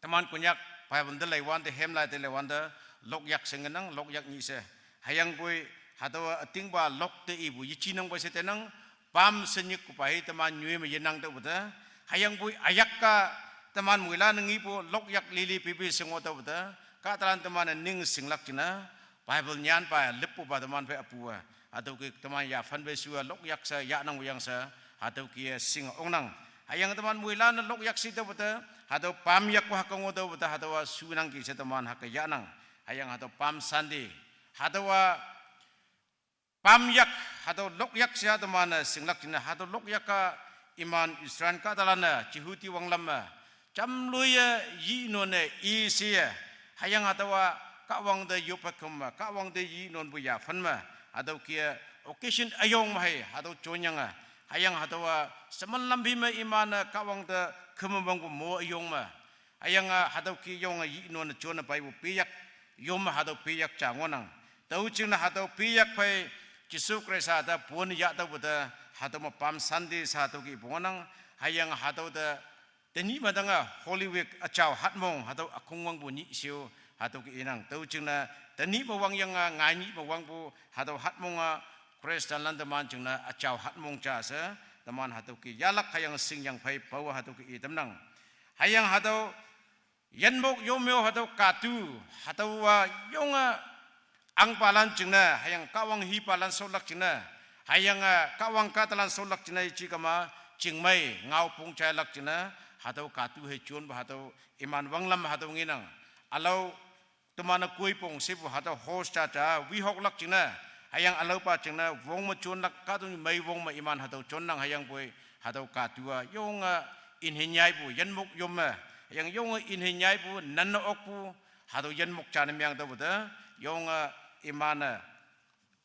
teman kunyak pa bunda laiwan de hemla de laiwan de lok yak sengenang lok yak ni se hayang boy hataw ating ba lok de ibu yichinang ba setenang pam senyik ku pa teman nyue me yenang de buta hayang boy ayak ka teman muila nengi po lok yak lili pipi sengo ta buta katalan teman ning singlak cina Bible nyan pa lepu pa teman pe apua atau ke teman ya fan be sua lok yak sa ya nang yang sa atau ke sing ongnang ayang teman muila na lok yak sita buta atau pam yak ko hakang odo buta atau sunang ki sa teman hak ya nang ayang atau pam Sunday atau pam yak atau lok yak sa teman singlak cina atau lok yak ka iman Israel katalana cihuti wang lama camluya yi none isia hayang atawa kawang de yopakuma kawang de yi non buya fanma atau kia occasion ayong mahai atau chonyanga hayang atawa semalam bima imana kawang de kemambang mo ayong ma hayang atau ki yong yi non chona pai bu piyak yom atau piyak changonang tau china atau piyak pai Jesu Krista ada pun ya atau buta atau pam Sunday satu ki bonang hayang atau de teni madanga Holy Week achau hatmong atau akungwang bunyi siu atau ki inang tahu cina tani bawang yang ngani bawang bu atau hat mong Kristen lan teman cina acau hat mong jasa teman atau ki yalak hayang sing yang pai bawa atau ki temnang hayang atau yan mok yomyo atau katu atau yung ang palan cina hayang kawang hi palan solak cina hayang kawang katalan solak cina ichi kama cingmai ngau pung cai lak cina atau katu hecun atau iman wanglam atau nginang alau temana kui pung sipu atau host caca wihok lak cina hayang alau pa cina wong macun lak katu mai wong ma iman atau conang hayang pui atau katua yung inhinyai pu yan muk yom yang yung inhinyai pu nanno ok pu atau yan muk cana miang tu betul yung imana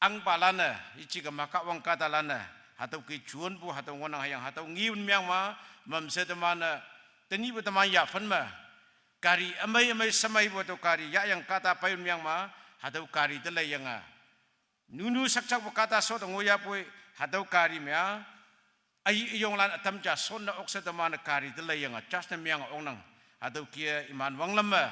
ang palana ichi kama kawang katalana atau kecuan bu atau ngonang hayang atau ngiun miang ma mamse temana teni bu teman ya fan ma kari amai samai bu atau kari ya yang kata payun miang ma atau kari telai yang nunu saksak bu kata so ngoya pu atau kari mia ai yong lan atam ja son na oksa temana kari telai yang cas na miang onang atau kia iman wang lama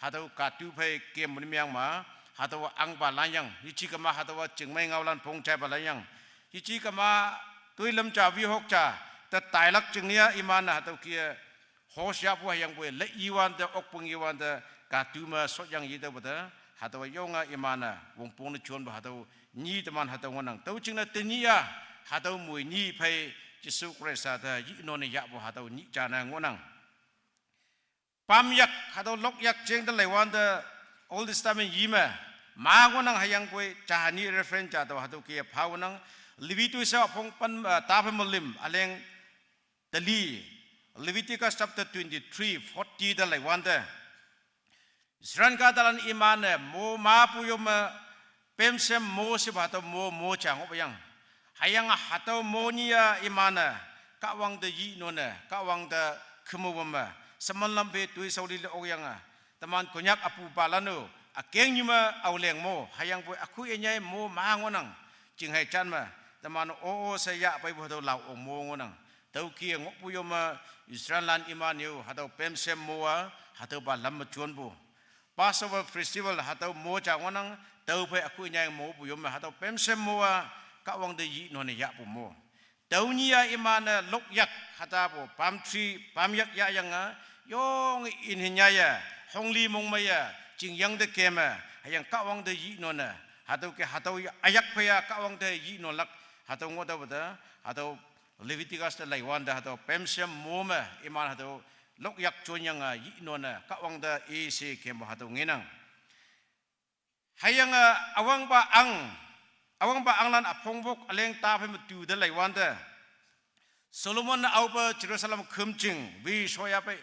atau katu pai kem miang ma atau ang balayang ichi kama atau cingmai ngaulan pong cai balayang ichi kama tuilam cha vi hok cha ta tailak chingnia imana atau kia hosya pu yang pu le iwan de ok pung iwan de katuma so yang yida bata atau yonga imana wong pung chon ba atau ni teman atau ngonang tau chingna tenia atau mui ni pai Yesus Kristus ta yi no ne ya bu atau ni jana ngonang pam yak atau lok yak cheng de lewan de all this time yima ma ngonang hayang pu cha ni reference atau kia phawnang Leviticus apong pan tapem lim aleng tali Leviticus chapter 23:40 dalai wanda Israel katalan iman mo mapu yom pemsem mo si bato mo chang opayang hayang hatau mo niya imana kawang de yi nona kawang de kemawama semalam be tui sauli le oyang teman konyak apu balano akeng nyuma auleng mo hayang boy aku enyai mo mangonang jing hai chan ma teman saya pai bodo lau omongo nang tau kia ngok puyo ma Israel lan iman yu hatau pemsem moa hatau ba lam chuan bu Passover festival hatau mo cha ngonang tau pai aku nyai mo puyo ma hatau pemsem moa kawang de yi no ne ya pu mo tau nia iman lok yak hata bu pam tree pam yak ya yang yong in hinyaya hongli mong maya jing yang de kema hayang kawang de yi no na hatau ke hatau ayak paya kawang de yi no lak atau ngoda beda atau Leviticus de laiwanda atau pemsem moma iman atau lok yak chonyang yi nona kawang da isi kembo atau nginang hayang awang ba ang lan apongbok aleng ta phem tu de laiwanda Solomon aupa Jerusalem khumjing wi soya pe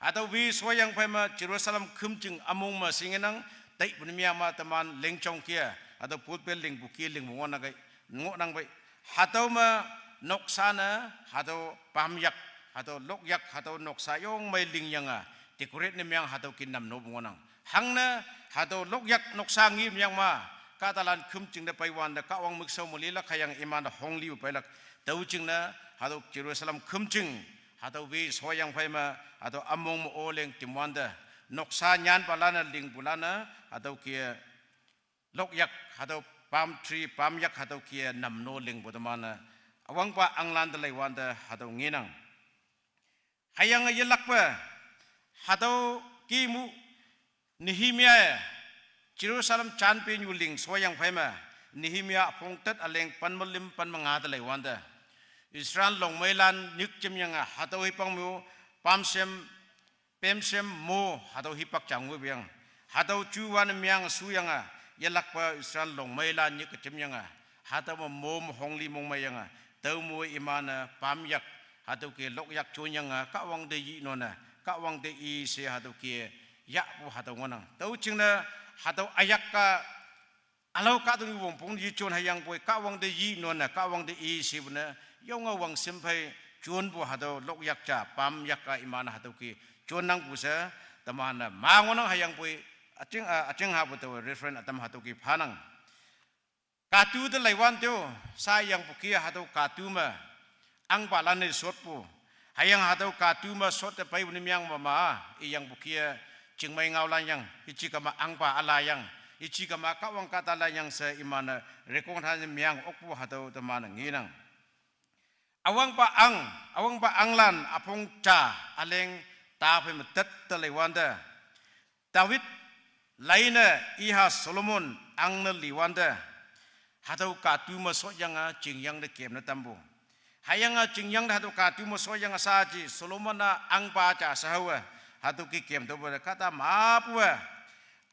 atau wi soyang phem Jerusalem khumjing among ma singenang tai bunmia ma teman lengchong kia atau pulpel ling buki ling mona gai ngonang bai hatau ma noksana hatau pamyak hatau lokyak hatau noksayong mai ling yanga decorate ne myang hatau kinam no ngonang hangna hatau lokyak noksangi myang ma katalan khumjing de paiwan da kawang muksau mulila khayang iman hongli pailak tauching na hatau Jerusalem khumjing hatau wi soyang phaima hatau among mo oleng timwanda noksa nyan palana ling bulana hatau kia lokyak hatau palm tree palm yak hatau kia nam no ling bodamana awang pa anglan de laiwanda hatau nginang hayang yelak pa hatau kimu Nehemia Jerusalem chanpe nyuling soyang phaima Nehemia pongtat aleng panmalim panmanga de laiwanda Israel long mailan nyuk chimyanga hatau hipang mu pemsem mo hatau hipak changwe biang hatau chuwan myang suyanga yelak pa Israel long maila ni kecemyanga hatau mom hongli mong mayanga tau mo imana pamyak hatau ke lok yak chonyanga kawang de yi nona kawang de i se hatau ke ya bu hatau ngonang tau chingna hatau ayak ka alau ka tu wong pong yi chon hayang boy kawang de yi nona kawang de i se buna yonga wang simpai chon bu hatau lok yak cha pam yak ka imana hatau ke chonang busa tamana mangonang hayang boy acing ha betul referen atam hatu ki phanang katu de laiwan teo sayang pukia hatu katu ma ang balane sot pu hayang hatu katu ma sot te pai bunimyang mama iyang pukia cingmai ngaulan yang ichi kama angpa ala yang ichi kama kawang kata la yang se imana rekong han miang okpu hatau temana nginang awang pa anglan apong cha aleng ta phe metet telewanda David laina iha Solomon angna liwanda hatau katu masok yang jingyang de kem na tambo hayang jingyang hatau katu masok yang saji Solomon na angpa cha sahawa hatau ki kem to kata mapwa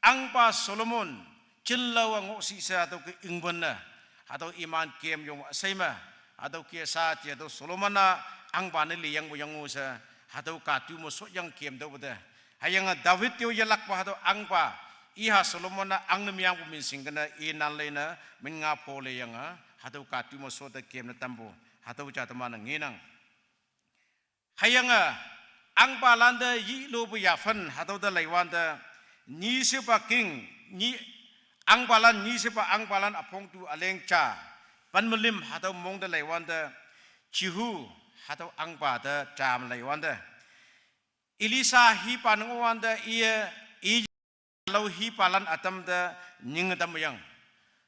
angpa Solomon jinlawa ngosi sa hatau ki ingbana hatau iman kem yung saima hatau ki saji hatau Solomon na angpa na liyang buyang usa hatau katu masok yang kem to hayang David yo yalak pa hatau angpa iha Solomon na ang namiyang puminsing kana inan lena min nga pole yang hatau katu masok ta kem na tambo hatau cha tamana nginang hayang ang palanda yi lo bu ya fan hatau da laiwanda ni se pa king ni ang palan ni se pa ang palan apong tu aleng cha pan melim hatau mong da laiwanda chihu hatau ang pa da cham laiwanda Elisa hi panangwanda ia lo hi palan atam da ning dam yang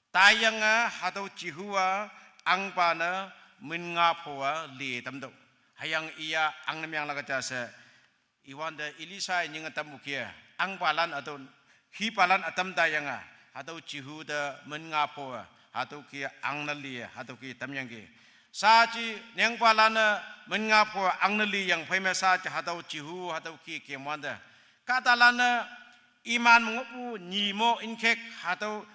tayang hatau chihua ang pana min nga phoa li tam do hayang ia ang namyang laga jasa iwanda Elisa ning atam mukia ang palan atau hi palan atam dayanga hatau chihu da min nga phoa hatau kia ang nali hatau ki tam yang ki saji neng palana min nga phoa ang nali yang phaima sa hatau chihu hatau ki kemwanda katalana iman mengopu nimo inkek hatau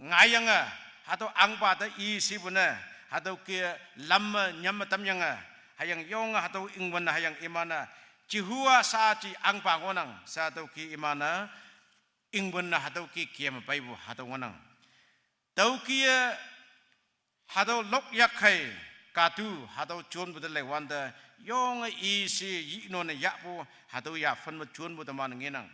ngayanga hatau angpa ta i sibuna hatau ke lamma nyam tam yanga hayang yonga hatau ingwana hayang imana cihua saci angpa ngonang satau ki imana ingwana hatau ki kiam paibu hatau ngonang tau ki hatau lok yakai katu hatau chun budal wanda yonga i si yinona yakbu hatau ya fan ma chun budaman nginang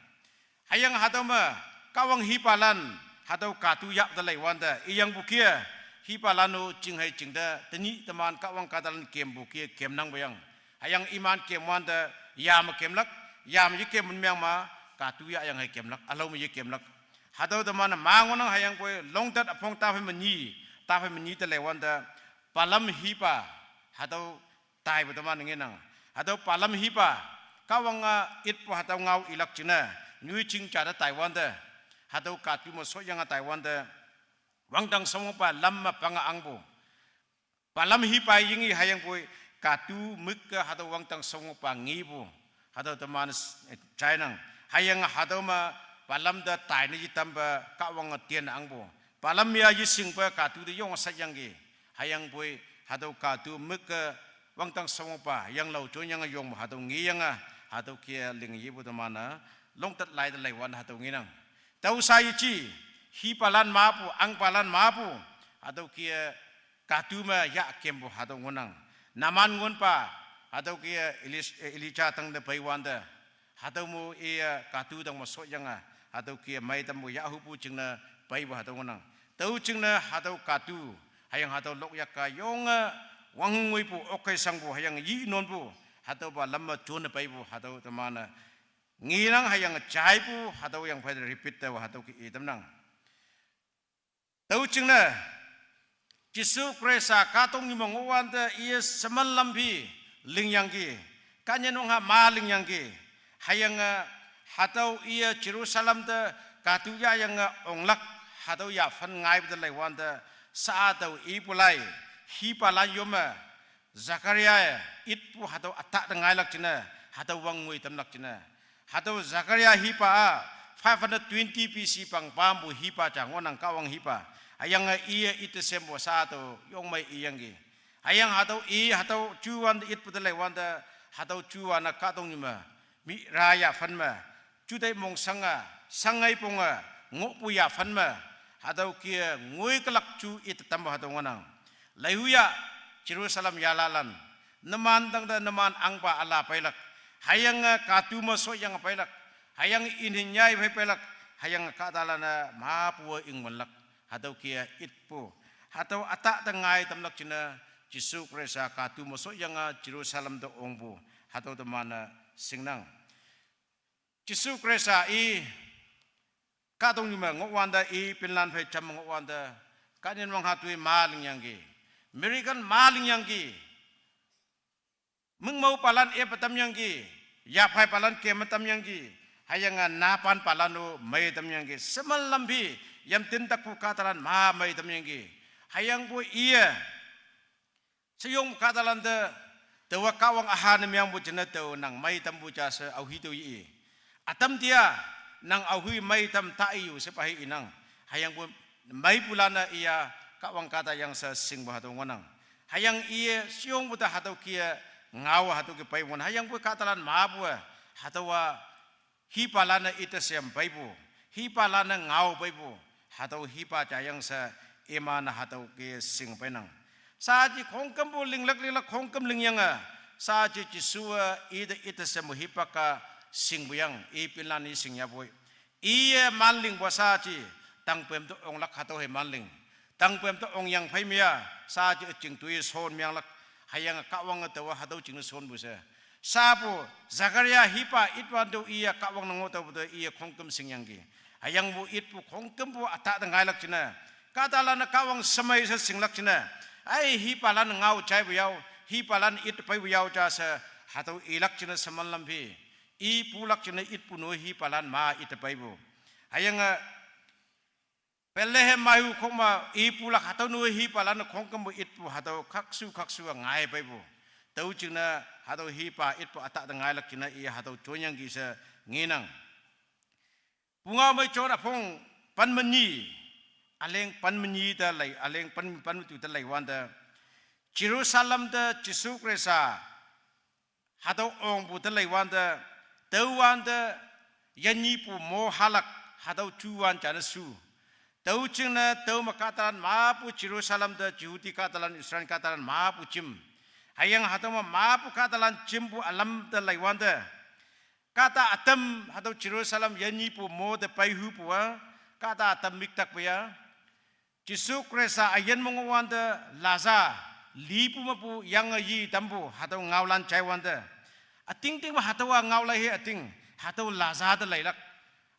hayang hatau ma kawang hipalan hatau katu yak dalai wanda iyang bukia hipalanu jinghai jingda teni teman kawang katalan kem bukia kem nang bayang hayang iman kem wanda yam kemlak yam yikem menmyang ma katu yak yang hai kemlak alau mi kemlak hatau teman mangonang hayang koe longtat apong ta phe menyi dalai wanda palam hipa hatau tai teman ngenang hatau palam hipa kawang it po hatau ngau ilak jina New Ching cara Taiwan de hatau katu masuk yang Taiwan de wang dang semua pa lamma panga angbo palam hipa yingi hayang boy katu mukka hatau wang dang semua pa ngibu hatau teman China hayang hatau ma palam de tai ni tamba kawang tian angbo palam ya yising pa katu de yong sayang ge hayang boy hatau katu mukka wang dang semua pa yang lau chon yang yong hatau ngiyang hatau kia ling yibu temana long tat lai dalai wan hatau nginang tau sai chi hi palan mapu ang palan mapu atau kia katuma ya kembo hatau ngonang naman ngon pa atau kia Elisa tang de paiwanda hatau mu ia katu dang masok yang atau kia mai tamu ya hupu cingna pai ba hatau ngonang tau cingna hatau katu hayang hatau lok yakka yong wangui pu okai sangbu hayang yi non pu hatau ba lamma chona pai bu hatau temana ngirang hayang cai pu hatau yang pada repeat tahu hatau ki itam nang tahu cingna Jisu Kresa katong ni menguwan te ia semalam bi ling yang ki kanya nong ha ma ling yang ki hayang hatau ia Jerusalem te katu ya yang onglak hatau ya fan ngai be lai wan te sa tau ipulai hi palan yoma Zakaria it pu hatau atak dengai lak cina hatau wang ngui tam lak cina hatau Zakaria hipa 520 PC pang pambu hipa jangonang kawang hipa ayang iya itu sembo satu yong mai iyang gi ayang hatau hatau cuan it putelai wanda hatau cuan katong nyuma mi raya fanma cudai mong sangai ponga ngopu ya fanma hatau kia ngui kelak cu it tambah hatau ngonang laihuya Jerusalem yalalan neman tang da neman angpa ala pailak hayang katu masuk yang pailak hayang ininyai pailak hayang katalana mapu ing malak hatau kia itpo hatau atak tengai tamlak cina Jisu Kresa katu masuk yang Jerusalem do ongbu hatau temana singnang Jisu Kresa i katong yuma ngwanda i Finland phe cham ngwanda kanin mang hatui maling yangi American maling yangi mung mau palan e patam yangi ya phai palan ke matam yangi hayanga napan palanu mai tam yangi semal lambi yam tintak pu katalan ma mai tam yangi hayang bu iya seyong katalan de tewa kawang ahan yang bu jena teu nang mai tam bu jasa au hitu i atam dia nang au hui mai tam taiyu sepahi inang hayang bu mai pulana iya kawang kata yang sing bu hatu ngonang hayang iya seyong bu ta hatu kia ngau hatu ke pai won hayang bu katalan ma bu hatawa hipalana ita sem pai bu hipalana ngau pai bu hatau hipa cayang sa emana hatau ke sing pai nang saji khongkam bu linglak khongkam lingyanga saji Jisua ita sem hipa ka sing buyang ipilani sing ya boy iya manling bo saji tang pem to ong lak hatau he manling tang pem to ong yang pai mia saji jing tui son myang lak hayang kawang tawa hatau jing son bu sa sabu Zakaria hipa itwandu iya kawang nangoto bu iya khongkam sing yanggi hayang bu itpu khongkam bu ata dangai lak cina katalana kawang samai sa singlak cina ai hipalan ngau chai bu yau hipalan it pai bu yau cha sa hatau ilak cina samal lambi i pulak cina itpu no hipalan ma it pai bu hayang pelehe mayu khoma i pulak hatau no hipalan khongkam bu itpu hatau khaksu ngai pai bu tau cina hatau hipa itpu ata dangai lak cina iya hatau chonyang gi sa nginang bunga mai chora phong pan menyi aleng pan menyi ta lai aleng pan tu ta lai wanda Jerusalem da Jisu Kresa hatau ong bu ta lai wanda tau wanda yanyi pu mo halak hatau chuan jana su tau cina tau makatalan ma pu Jerusalem da Yahudi katalan Israel katalan ma pu jim hayang hatau ma pu katalan jim pu alam ta lai wanda kata atam hatau Jerusalem yanyi pu mo de pai hu pu kata atam miktak pu ya Jisu Kresa ayen mongwanda laza lipu mapu yang yi tambu hatau ngaulan chai wanda ating ting hatau ngaulai he ating hatau laza de lailak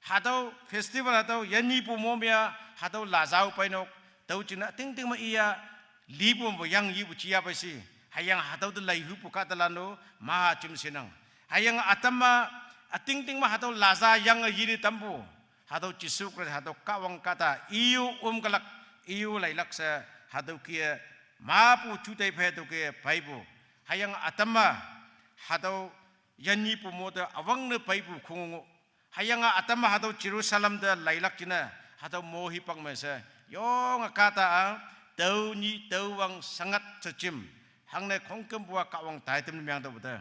hatau festival hatau yanyi pu mo mia hatau lazau painok tau cina ting ting ma iya lipu mo yang yi pu chia pa si hayang hatau de lai hu pu katalano ma chim sinang hayang atama ating ting ma hatau laza yang yi di tambu hatau Jisu Kresa hatau kawang kata iu kalak iu lailak sa hatau kia mapu cutai phetu ke paibu hayang atama hatau yanyi pu moda awang ne paibu khungu hayang atama hatau Jerusalem da lailak cina hatau mohi pang mesa yong kata tau ni tau wang sangat secim hangne khongkem bua kawang taitem myang da buta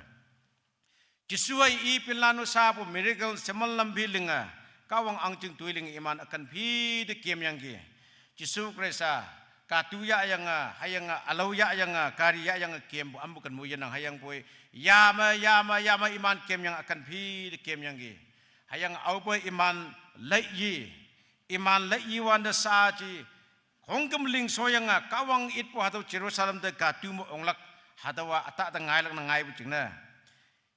Jisua i pilanu sapu miracle semal lambi linga kawang angcing tuiling iman akan phi de kem yang ki Jisu Kresa katuya yang hayang alauya yang kariya yang kem bu ambukan muyan yang hayang boy yama iman kem yang akan phi de kem yang ki hayang au boy iman lai wanda saji khongkem ling soyang kawang it pu hatau Jerusalem de katu mo onglak hatawa ata tangai lak nangai bu jingna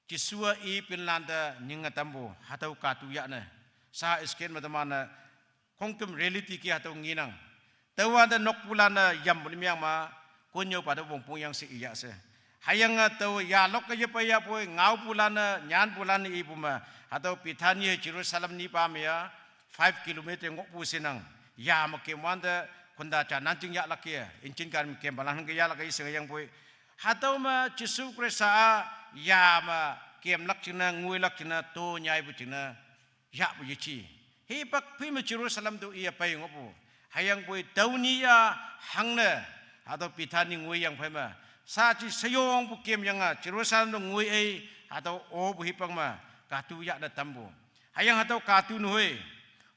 Jisua i Finlanda ninga tambu hatau katuya na sa isken matamana khongkem reality ki hatau nginang tawanda nok pulana yam bulimyang ma konyo pada wongpung yang si iya se hayang taw ya lok ka pa ya poi ngau pulana nyan pulana ibu ma atau pitani Jerusalem ni pa ya 5 km ngok pu sinang ya ma ke wanda kunda cha nanjing ya lakia incin kan ke balang ke ya lakai se yang poi hatau ma Jisu Kresa ya ma kem lak china ngui lak china to nyai bu china ya bu yichi hi pak phi ma Jerusalem tu iya pai ngopu hayang boy daunia hangne atau pitani ngui yang phema saji sayong bu kem yang Jerusalem ngui ai atau o bu hipang ma katu ya da tambu hayang atau katu nuhoi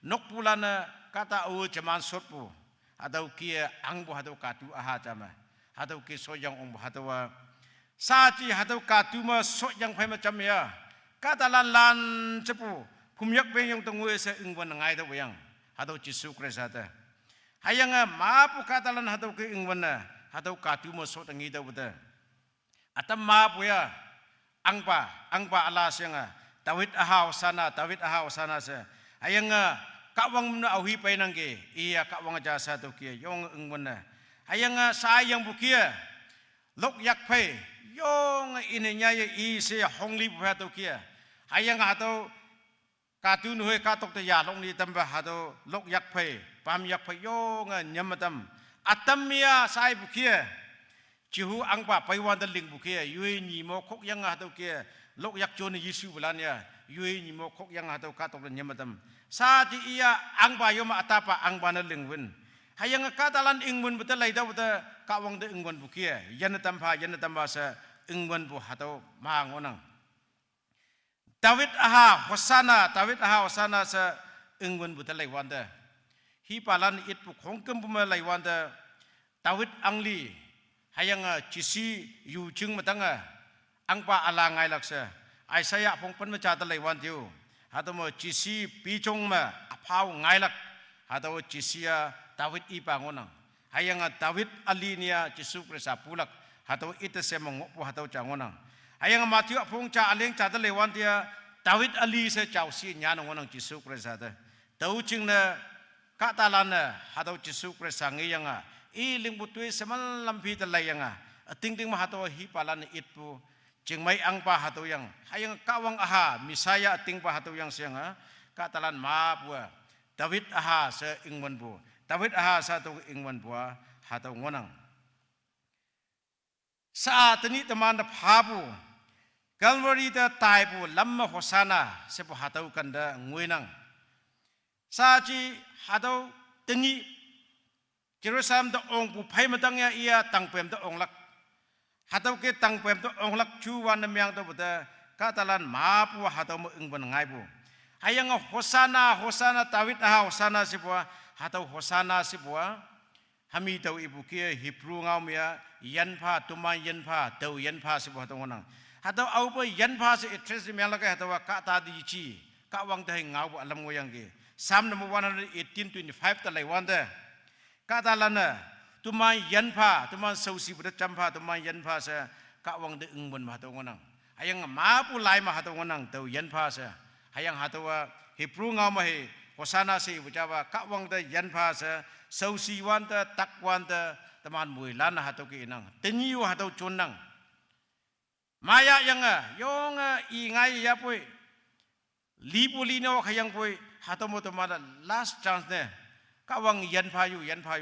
nok pulana kata o jaman sotpu atau kia ang bu atau katu aha jama atau ki soyang ong atau saji atau katu ma so yang phema jam ya kata lan cepu pumyak beng yang tungui se ingwan ngai da yang atau Jisu Kresa ta hayang mapu katalan hatau ke ingwana hatau katu mo so tangi da buta atam mapu ya angpa ala senga David aha sana se ayang kawang mna awi pa nangge iya kawang aja satu kia yong engmana ayang sayang bukia lok yak pay yong ininya i se hongli buhato kia ayang hato katun hoi katok te ya long ni tamba hato lok yak pay pam yak pay yong nyamatam atamia sai bukia Cihu angpa paiwan daling bukia yue ni mo kok yang hato kia lok yak chon Yesu belanya yue ni mo kok yang hato katok dan nyamatam saat ia angpa yoma atapa angpa na lingwin hayang katalan ingwin betul laida betul kawang de ingwin bukia yan tampa sa ingwin bu hato mangonang David aha hosana sa ingwin betul laiwanda hi palan it bu khongkem puma laiwanda David angli hayang cisi yu chung matanga angpa ala ngai laksa ai saya pongpan ma cha ta leiwan tiu hatomo cisi pichong ma aphau ngai lak hatawo cisia David ipa ngonang hayang David alinia cisu presa pulak hatawo ite semong po hatawo changonang hayang Matthew apong cha aleng cha ta leiwan tia David ali se chau si nya ngonang cisu presa ta tau ching na katalana hatawo cisu presa ngiyanga I lingbutui semal lampi telayanga ting ting mahato hi palan itpu jengmai angpa hato yang hayang kawang aha misaya ting pa hato yang sianga katalan ma bua David aha se ingwan bu David aha satu ingwan bua hato ngonang saat ini teman phabu Calvary ta taipu lamma hosana sepo hato kanda nguinang saji hato tengi Jerusalem da ong pu phai matangya ia tangpem da ong lak hatau ke tangpem da ong lak chu wan namyang da buta katalan ma pu hatau mo ingban ngai bu hayang hosana David aha hosana sipwa hatau hosana sipwa hami tau ibu kia Hebrew ngau mia yanpha tuma yanpha tau yanpha sipwa hatau ngonang hatau au pa yanpha se etres myang lak hatau ka ta di chi ka wang da ngau bu alam ngoyang ge Psalm number 118:25 ta lai wanda Katalana tumai yanpa tumai sausi berat campa tumai yanpa sa kawang de ingban mahato ngonang hayang mapu lai mahato ngonang tau yanpa sa hayang hatawa Hebrew ngau mahe hosana se bujawa kawang de yanpa sa sausi wanta takwanta teman muilan hato ke inang tenyu hato chonang maya yanga yonga ingai ya pui lipulino hayang pui hato mo temada last chance ne kawang yanpa yu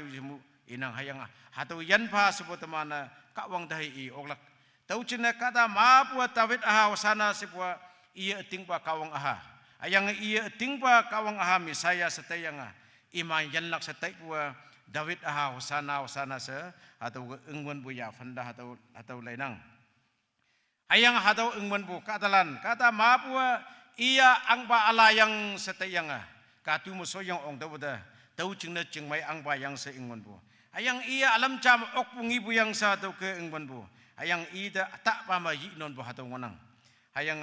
jimu inang hayang hatu yanpa sebut mana kawang dahi I oglak tau cina kata mapu David aha wasana sepua ia tingpa kawang aha ayang ia tingpa kawang aha misaya setayanga iman yanlak setai pua David aha wasana se atau engwan bu ya fanda atau lainang ayang hatau engwan bu kata mapu ia angpa alayang setayanga katu musoyang ong tawada tau cingna cingmai angpa yang se ingwan bu ayang ia alam cam ok pungi bu yang sa tau ke ingwan bu ayang ida tak pama yi non bu hatau ngonang ayang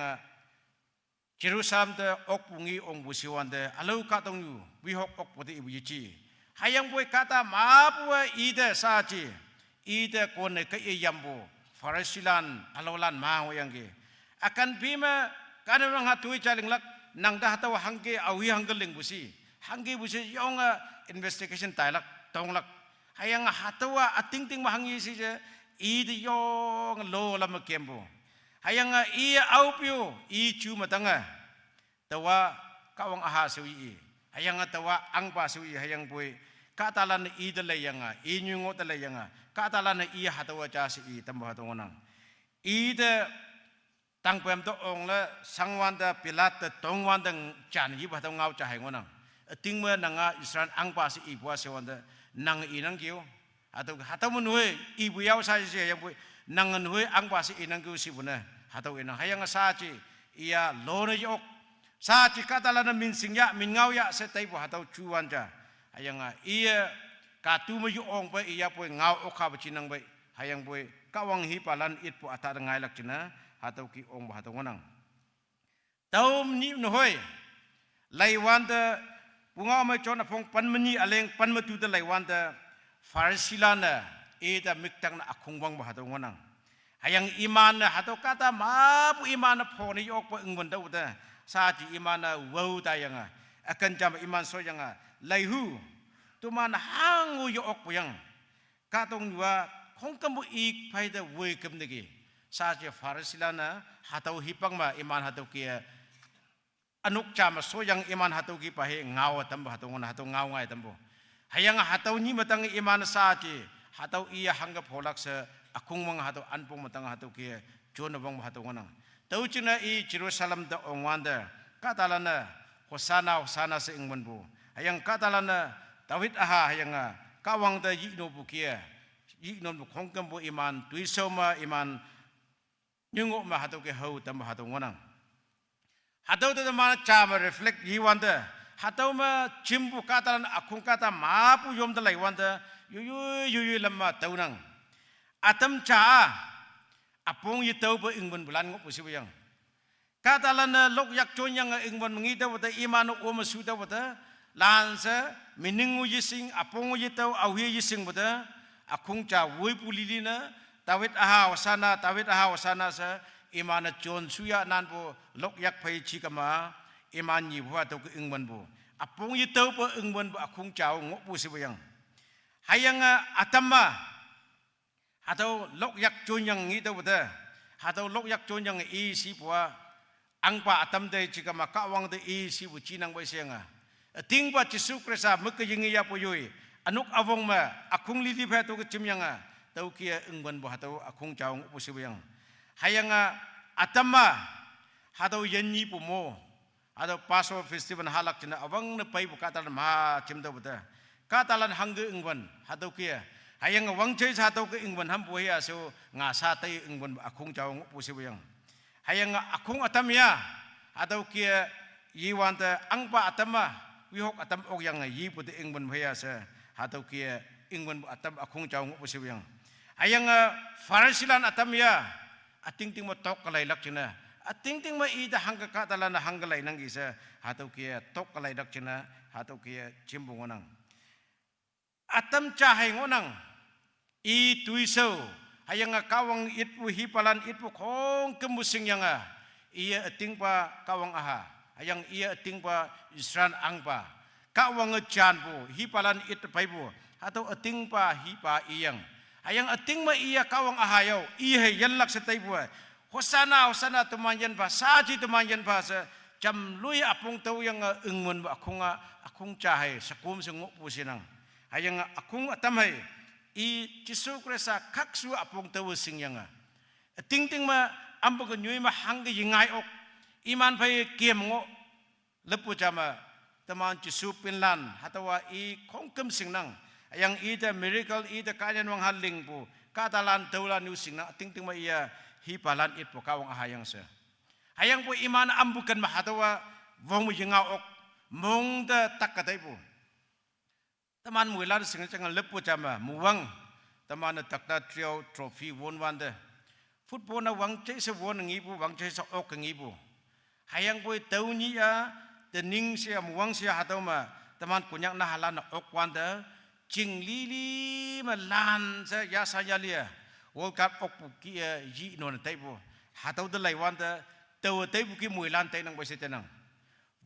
Jerusalem te ok pungi ong bu siwan te alau katong yu wihok ok poti ibu yici ayang bu kata ma bu ida saji ida kone ke yambu farasilan alaulan ma yang ge akan bima kanang hatui caling lak nang dah hatau hangke awi hanggeling busi hanggi busi yong investigation tailak tonglak hayang hatawa ating mahangi si je idi yong lo lama kembo hayang ia aupiu I chu matanga tawa kawang aha sui hayang tawa angpa sui hayang pui katalan ida layanga inyungo talayanga katalan ia hatawa chasi I tambah hatongonang ida tangpem to ong la sangwanda pilat tongwan dang chan yi ba ngau cha hangonang tingma nanga Israel angpa si ibua sewanda nang inang kiu atau hatau menue ibu yau sa si yang nang menue angpa si inang kiu si buna hatau inang hayang saci ia lone yok saci katalana min singya min ngau ya setai bu hatau cuan ja hayang ia katu meyu ong pa ia pu ngau okha bacinang bai hayang pu kawang hi palan it pu ata ngai lak cina hatau ki ong ba hatau ngonang tau ni nohoi laiwanda bunga mai chona phong panmani aleng panmatu da laiwanda farisilana eda miktang na akungwang ba hatau ngonang hayang iman hatau kata mapu iman phone yok pa ingwan dau da sa ji iman wau ta yang akan jam iman so yang laihu tuman hangu yok yang katong wa khongkam ik pai da wei kam negi sa ji farisilana hatau hipang ma iman hatau kia anuk chama so yang iman hatau ki pahe ngau tambo hatau ngona hatau ngau ngai tambo hayang hatau ni matang iman sa ji hatau iya hangga pholak sa akung mang hatau anpong matang hatau ki chon bang hatau ngona tau china i Jerusalem da ongwanda katalana hosana se ingman bu hayang katalana David aha hayang kawang da yino bu kia yino bu khongkam bu iman tuisoma iman nyungo ma hatau ki hau tambo hatau ngona hatau da mana chama reflect yiwanda hatau ma chimbu katalan akung kata mapu yom da laiwanda yuyu lamma taunang atam cha apong yitau ba ingban bulan ngop usibuyang katalan lok yak chonyang ingban mengita wata imanu omasuda wata lansa miningu yising apong yitau awi yising wata akung cha woi pulilina tawit aha wasana sa imana chon suya nan bo lok yak pai chikama iman yi wa to ke ingban bo apong yitau ba ingban ba akung chao ngop usibuyang hayang atama atau lok yak chonyang ngi to wata atau lok yak chonyang i si bua angpa atam de jika maka wang de i si bu chinang bai senga ting ba Yesu Krista mek yingi ya poyoi anuk awong ma akung li pha to ke chimyanga tau kia ingban bo atau akung chao pusi yang hayang atama atau yenni pu mo atau paso festival halak china awang ne pai bu katalan ma chimda buta katalan hangge ingban atau kia hayang wang chei sa to ke ingban ham puya so nga sa tai ingban akung chao pusi yang hayang akung atamya atau kia yiwanta angpa atama wihok atam ok yang yi pute ingban puya sa atau kia ingban atam akung chao pusi yang hayang farasilan atamya ating ting mo tok kalai lak china ating ting mo ida hangga katalan hanggalai nang isa atau kia tok kalai lak china atau kia chimbung onang atam cahai ngonang i tuiso hayang kawang itpu hipalan itpu khong kemusing yang iya ating pa kawang aha hayang iya ating pa isran angpa kawang chanpu hipalan it paipu atau ating pa hipa iyang hayang ating ma iya kawang ahayaw iya yanlak sa taipu hosana tumanyan pa saji tumanyan pa sa jam lui apong tau yang ingmun ba akung cahay sakum sa ngupu sinang hayang akung atamay i Yesu Krista kaksu apong tau sing yang ting ma ambo nyui ma hangga yingay ok iman pay kiem ngo lepu jama teman Yesu pinlan hatawa i kongkem sing nang yang ida miracle ida kanyan wang haling po katalan taulan using na ting ma iya hipalan it po kawang ahayang sa hayang po iman ambukan mahatawa wong mo jingaok mong da takatay po taman mulan sing chang lepo jama muwang taman takta trio trophy won wanda football na wang chai sa won ngi po wang chai sa ok ngi po hayang po tau ni ya tening sia muwang sia hatoma taman kunyak na halan ok wanda Jing lili malan sa ya saya lia World Cup ok ki yi non taipo hatau de laiwan ta tau taipo ki muilan tai nang basi tenang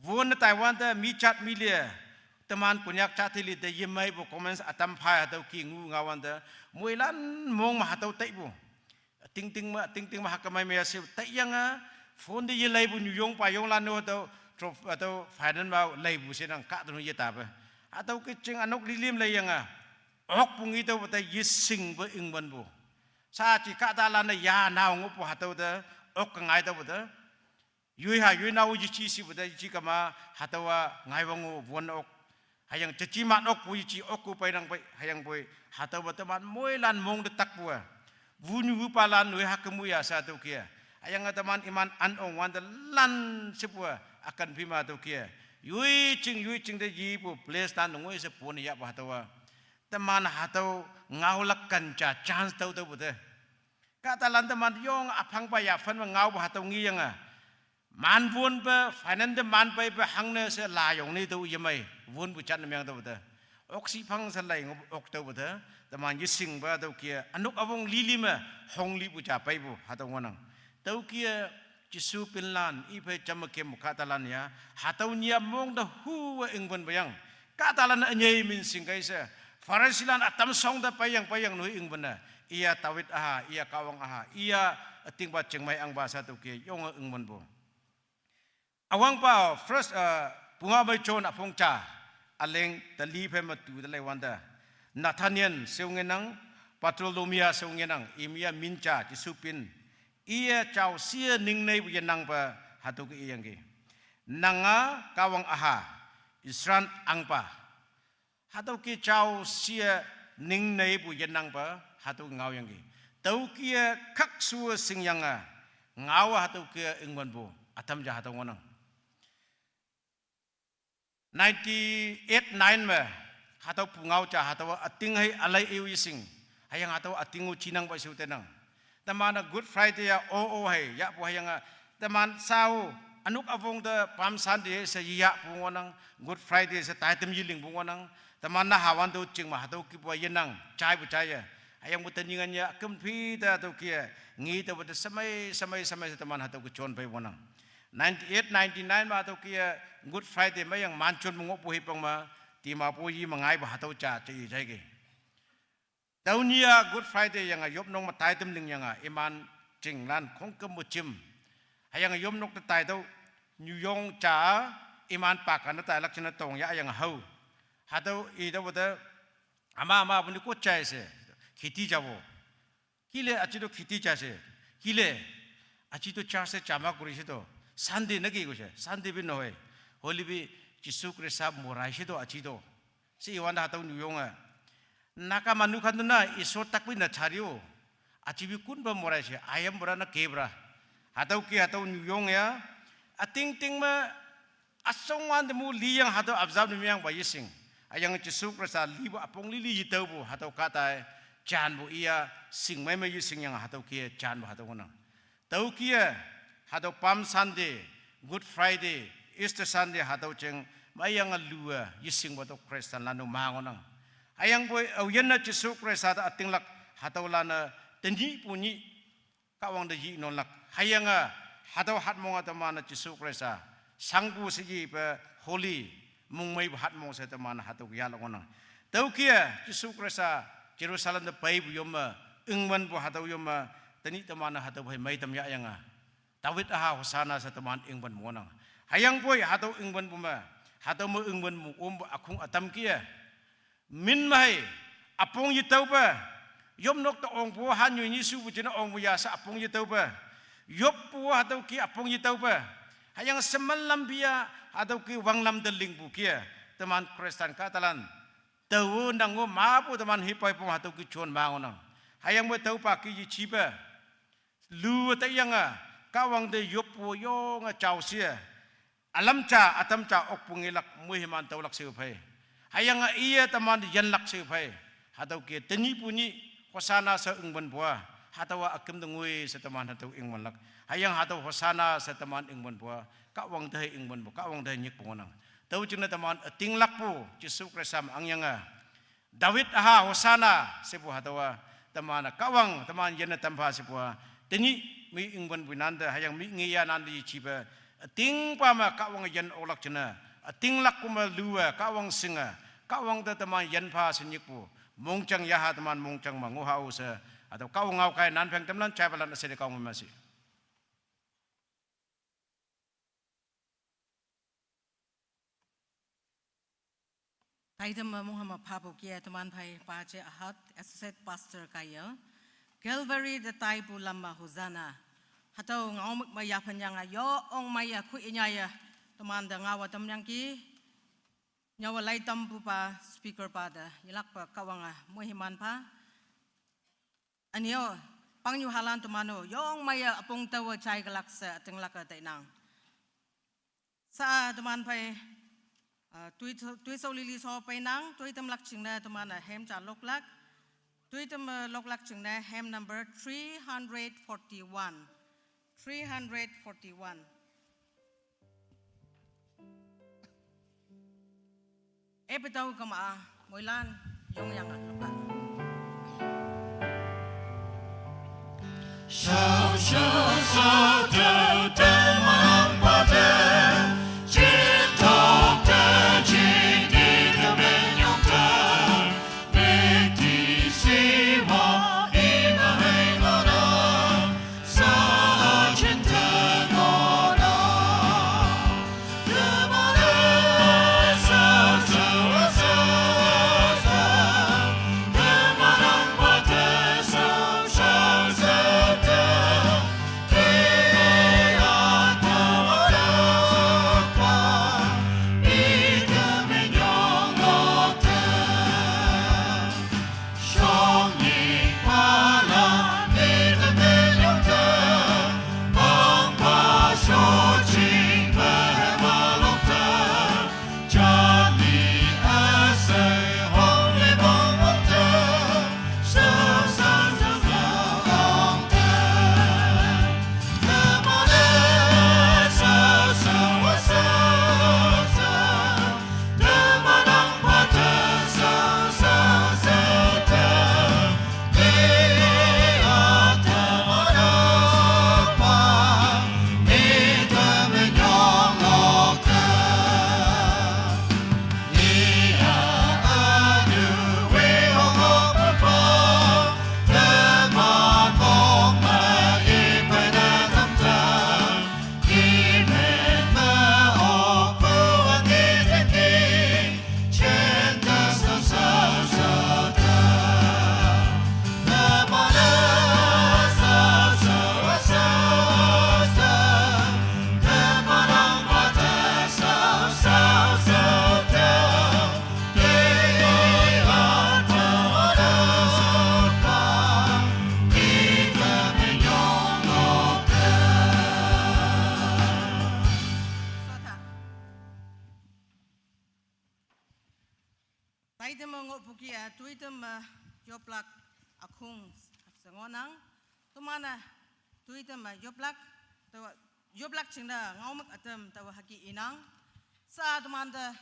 won Taiwan ta mi chat milia teman punyak chatili de yemai bo comments atam phai hatau ki ngu ngawan ta muilan mong ma hatau taipo ting ting ma hakamai me se tai yang phone de yelai bu nyong pa yong lan no atau finan ma lai bu senang ka tu ye ta ba atau kecing anok lilim lay yang ok pungi tau bata yising ba ingban bu sa chi ka ta lan ya naw ngup hatau da ok ngai tau bata yui naw ji chi si bata chi kama hatawa ngai wangu won ok hayang chi man ok pu chi ok ku pai nang pai hayang poi hatau bata man moi lan mong de tak bu vun wu pa lan noi hakemu ya sa tu kia hayang teman iman an ong wan lan sepua akan bima tu kia yui cing de ji pu place tan ngoi se pon ya ba tawa teman hatau ngaulakan cha chance tau tau bute kata lan teman yong apang pa ya fan ngau ba hatau ngi yang man vun ba finan de man pai ba hang ne se la yong ni tu yemai vun bu chan myang tau bute oksi phang salai ngop oktober da taman yising ba tau kia anuk avong lili ma hong li bu cha pai bu hatau ngonang tau kia Jisu pinlan ipe chamakem katalan ya hatau nia mong da hu ingban bayang katalan anyai min singkai sa farasilan atam song da payang nu ingbana ia tawit aha ia kawang aha ia ting ba chengmai ang ba sa tau kia yong ingban bu awang pa first bunga bai chon apong cha aleng tali phe matu dalai wanda Nathaniel seungenang Patrolomia seungenang imia mincha Jisupin ia chau sia ningnei buyenang pa hatu ke iyang ge nanga kawang aha Isran angpa hatu ke chau sia ningnei buyenang pa hatu ngau yang ge tau kia khak su singyanga ngau hatu ke ingwan bu atam ja hatu ngonang 98 9 ma hatau pungau cha hatau ating hai alai ewising hayang hatau atingu cinang ba siutenang tamana good friday ya o hai ya po hayang taman sau anuk avong da pam sunday sa ya pungonang good friday sa taitem yiling pungonang tamana hawan do ching ma hatau ki po yenang chai bu chai hayang mutaningan ya kempi da to kia ngi to ba samai sa taman hatau ku chon pai wonang 98 99 ma to kia good friday ma yang manchon mongop pu hipang ma ti ma pu yi mangai ba hatau cha chi jai ge taunia good friday yang yop nong ma tai tum ling yang iman ching lan khong kem mu chim hayang yom nok ta tai do new yong cha iman pa kan ta lakchana tong ya yang hau hatau i do da ama bu ni ko chai se khiti jabo kile achido khiti cha se kile achido cha se chama kuri se do Sunday nagi ko siya. Sunday bin noy. Holy bi Jisu Krista murai sido achido. Si iwan hataw nuyong naka manukan na iso takwi na chario. Achibi kun ba murai siya. Ayam bura na kebra. Hataw ki hataw nuyong ya. Ating ting ma asong wan demu liyang hataw abzab nimyang bayising. Ayang Jisu Krista libo apong lili yitaw bu hataw katay chan bu iya sing may yising yang hataw ki chan bu hataw nang. Taw ki hatau Palm Sunday, Good Friday, Easter Sunday hatau ceng mayang alua yising batok Kristen lanu mangonang. Ayang boy awyana Jisu Krista ating lak hatau lana tenji punyi kawang deji nolak. Hayang hatau hat mong atau mana Jisu Krista sanggu segi pe holy mungmai hat mong sa mana hatau yalagonang. Tau kia Jisu Krista Jerusalem de pai bu yoma ingman bu hatau yoma teni tamana hatau bai mai tam ya yang Tawit aha hosana sa teman ingban monang. Hayang boy hatau ingban puma. Hatau mo ingban mo akung atam kia. Min mai apong yitau pa. Yom nok ta ong po hanyo Yesu bujina ong buya sa apong yitau pa. Yop po hatau ki apong yitau pa. Hayang semalam biya hatau ki wanglam deling bu kia. Teman Kristen katalan. Tau nango mapu teman hipai pong hatau ki chon mangonang. Hayang mo tau pa ki yichipa. Lu ta yang kawang de yopo yong chau sia alam cha atam cha ok pungilak muhiman taulak siu pai hayang iya taman yan lak siu pai hatau ke teni puni hosana sa ingban bua hatau akem dengui sa taman hatau ingban lak hayang hatau hosana sa taman ingban bua kawang de ingban bu kawang de nyik pungonang tau jina taman tinglak pu Jisu Krista angyanga David aha hosana sepu hatau taman kawang taman yana tampa sepu teni mi ingban binanda hayang mi ngiya nandi chiba ting pa ma kawang yan olak chana ting lak kuma lua kawang singa kawang da taman yan pa sinyikpu mongchang yaha taman mongchang ma ngohau sa atau kawang ngau kai nan phang tamlan chai balan asede kawang masi Taidam Muhammad Pabu kia teman pai pace ahad associate pastor kaya Calvary the taipu lama huzana hatau ngau maya panjang yo ong maya ku inyaya teman da ngawa tamyang ki nyawa lai tampu pa speaker pada yilak pa kawanga muhiman pa anio pangyu halan temano yo ong maya apong tawa chai galaksa tenglaka tainang sa teman pai tui so lili so painang tui tam lak chingna temana hem cha loklak tui tam loklak chingna hem number 341 Epitau kama Moilan Yong Yang Lupa. Taidem ngok bukia tuitem yoplak akung sengonang tumana tuitem yoplak cingda ngaumak atem tawa haki inang sa tumanda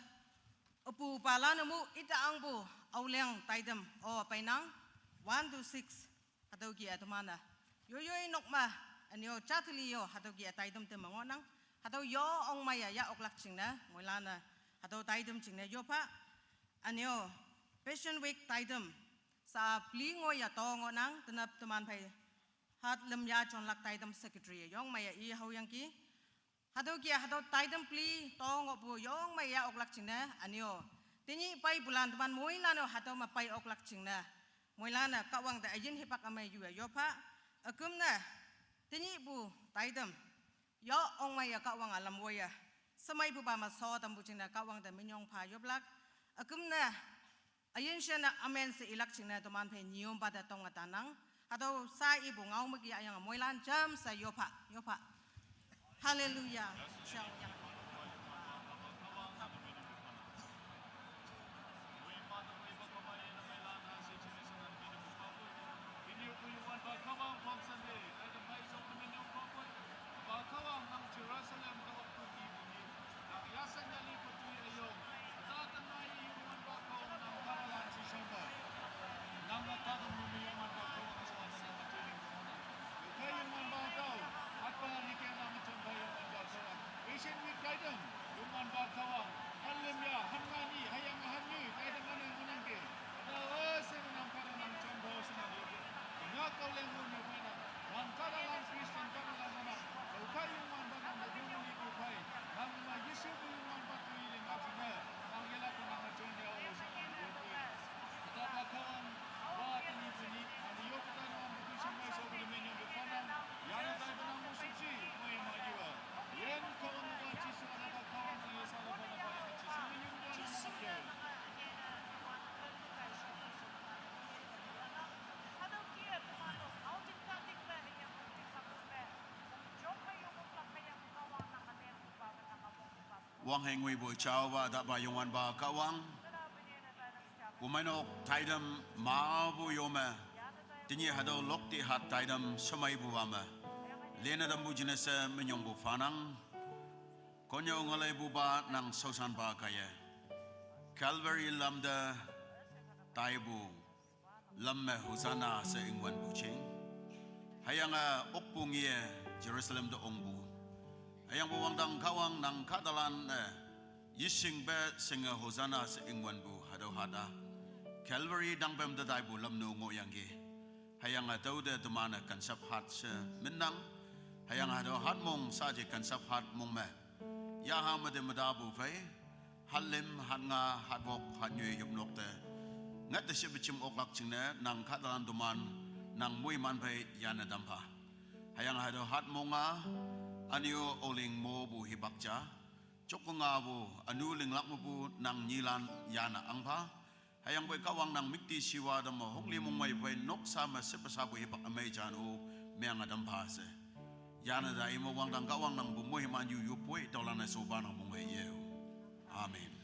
upu palanamu ita angbu auleng taidem o painang 1 to 6 atau ki atumana yo inokma anyo chatli yo atau ki taidem te mangonang atau yo ong maya ya oklak cingda mulana atau taidem cingda yo pa Anyo, Passion Week taidem sa plingo ya tongo nang tenap teman pai hat lem ya chon lak taidem secretary yong maya I hau yang ki hado kia hado taidem pli tongo pu yong maya oklak cingna anyo tini pai bulan teman moilano hado ma pai oklak cingna moilana kawang da ajin hipak amai juga yo pa akumna tini bu taidem yo ong maya kawang alam woya semai bu ba ma so tam bu cingna kawang da minyong pa yo blak akumna ayun siya na amen sa ilak sing na tuman pe niyong pada tong atanang atau sa ibu ngau magi ayang moilan jam sa yopa haleluya siyang yang Wang hengui boy chao ba da ba yongwan ba kawang. Kumainok taidam ma bu yoma. Tinye hado lok ti hat taidam samai bu wama. Lena dam bu jinesa menyong bu fanang. Konyo ngolai bu ba nang sausan ba kaya. Calvary lamda taibu lamme hosana se ingwan buching hayang okpungie Jerusalem do ongbu hayang buwang dang kawang nang kadalan yishing be singa hosana se ingwan bu hado hada Calvary dang bem da daibu lamno ngoyangi hayang daude dumana kansap hat se minang hayang hado hat mong saje kansap hat mong me ya hamade madabu fai halim hanga hatwok hanyu yumnok te ngat de shibichim oklak chingne nang kadalan duman nang mui man fai yana dampa hayang hado hat monga anio oling mo bu hibakcha chokunga bu anu linglak mo bu nang nyilan yana angpa hayang boy kawang nang mikti siwa damo hongli mong may fai nok sama sepasabu hibak amay janu meanga dampa se yana da imo wang dang kawang nang bumuhi man yu yupoi tolana sobana mong yeu amen.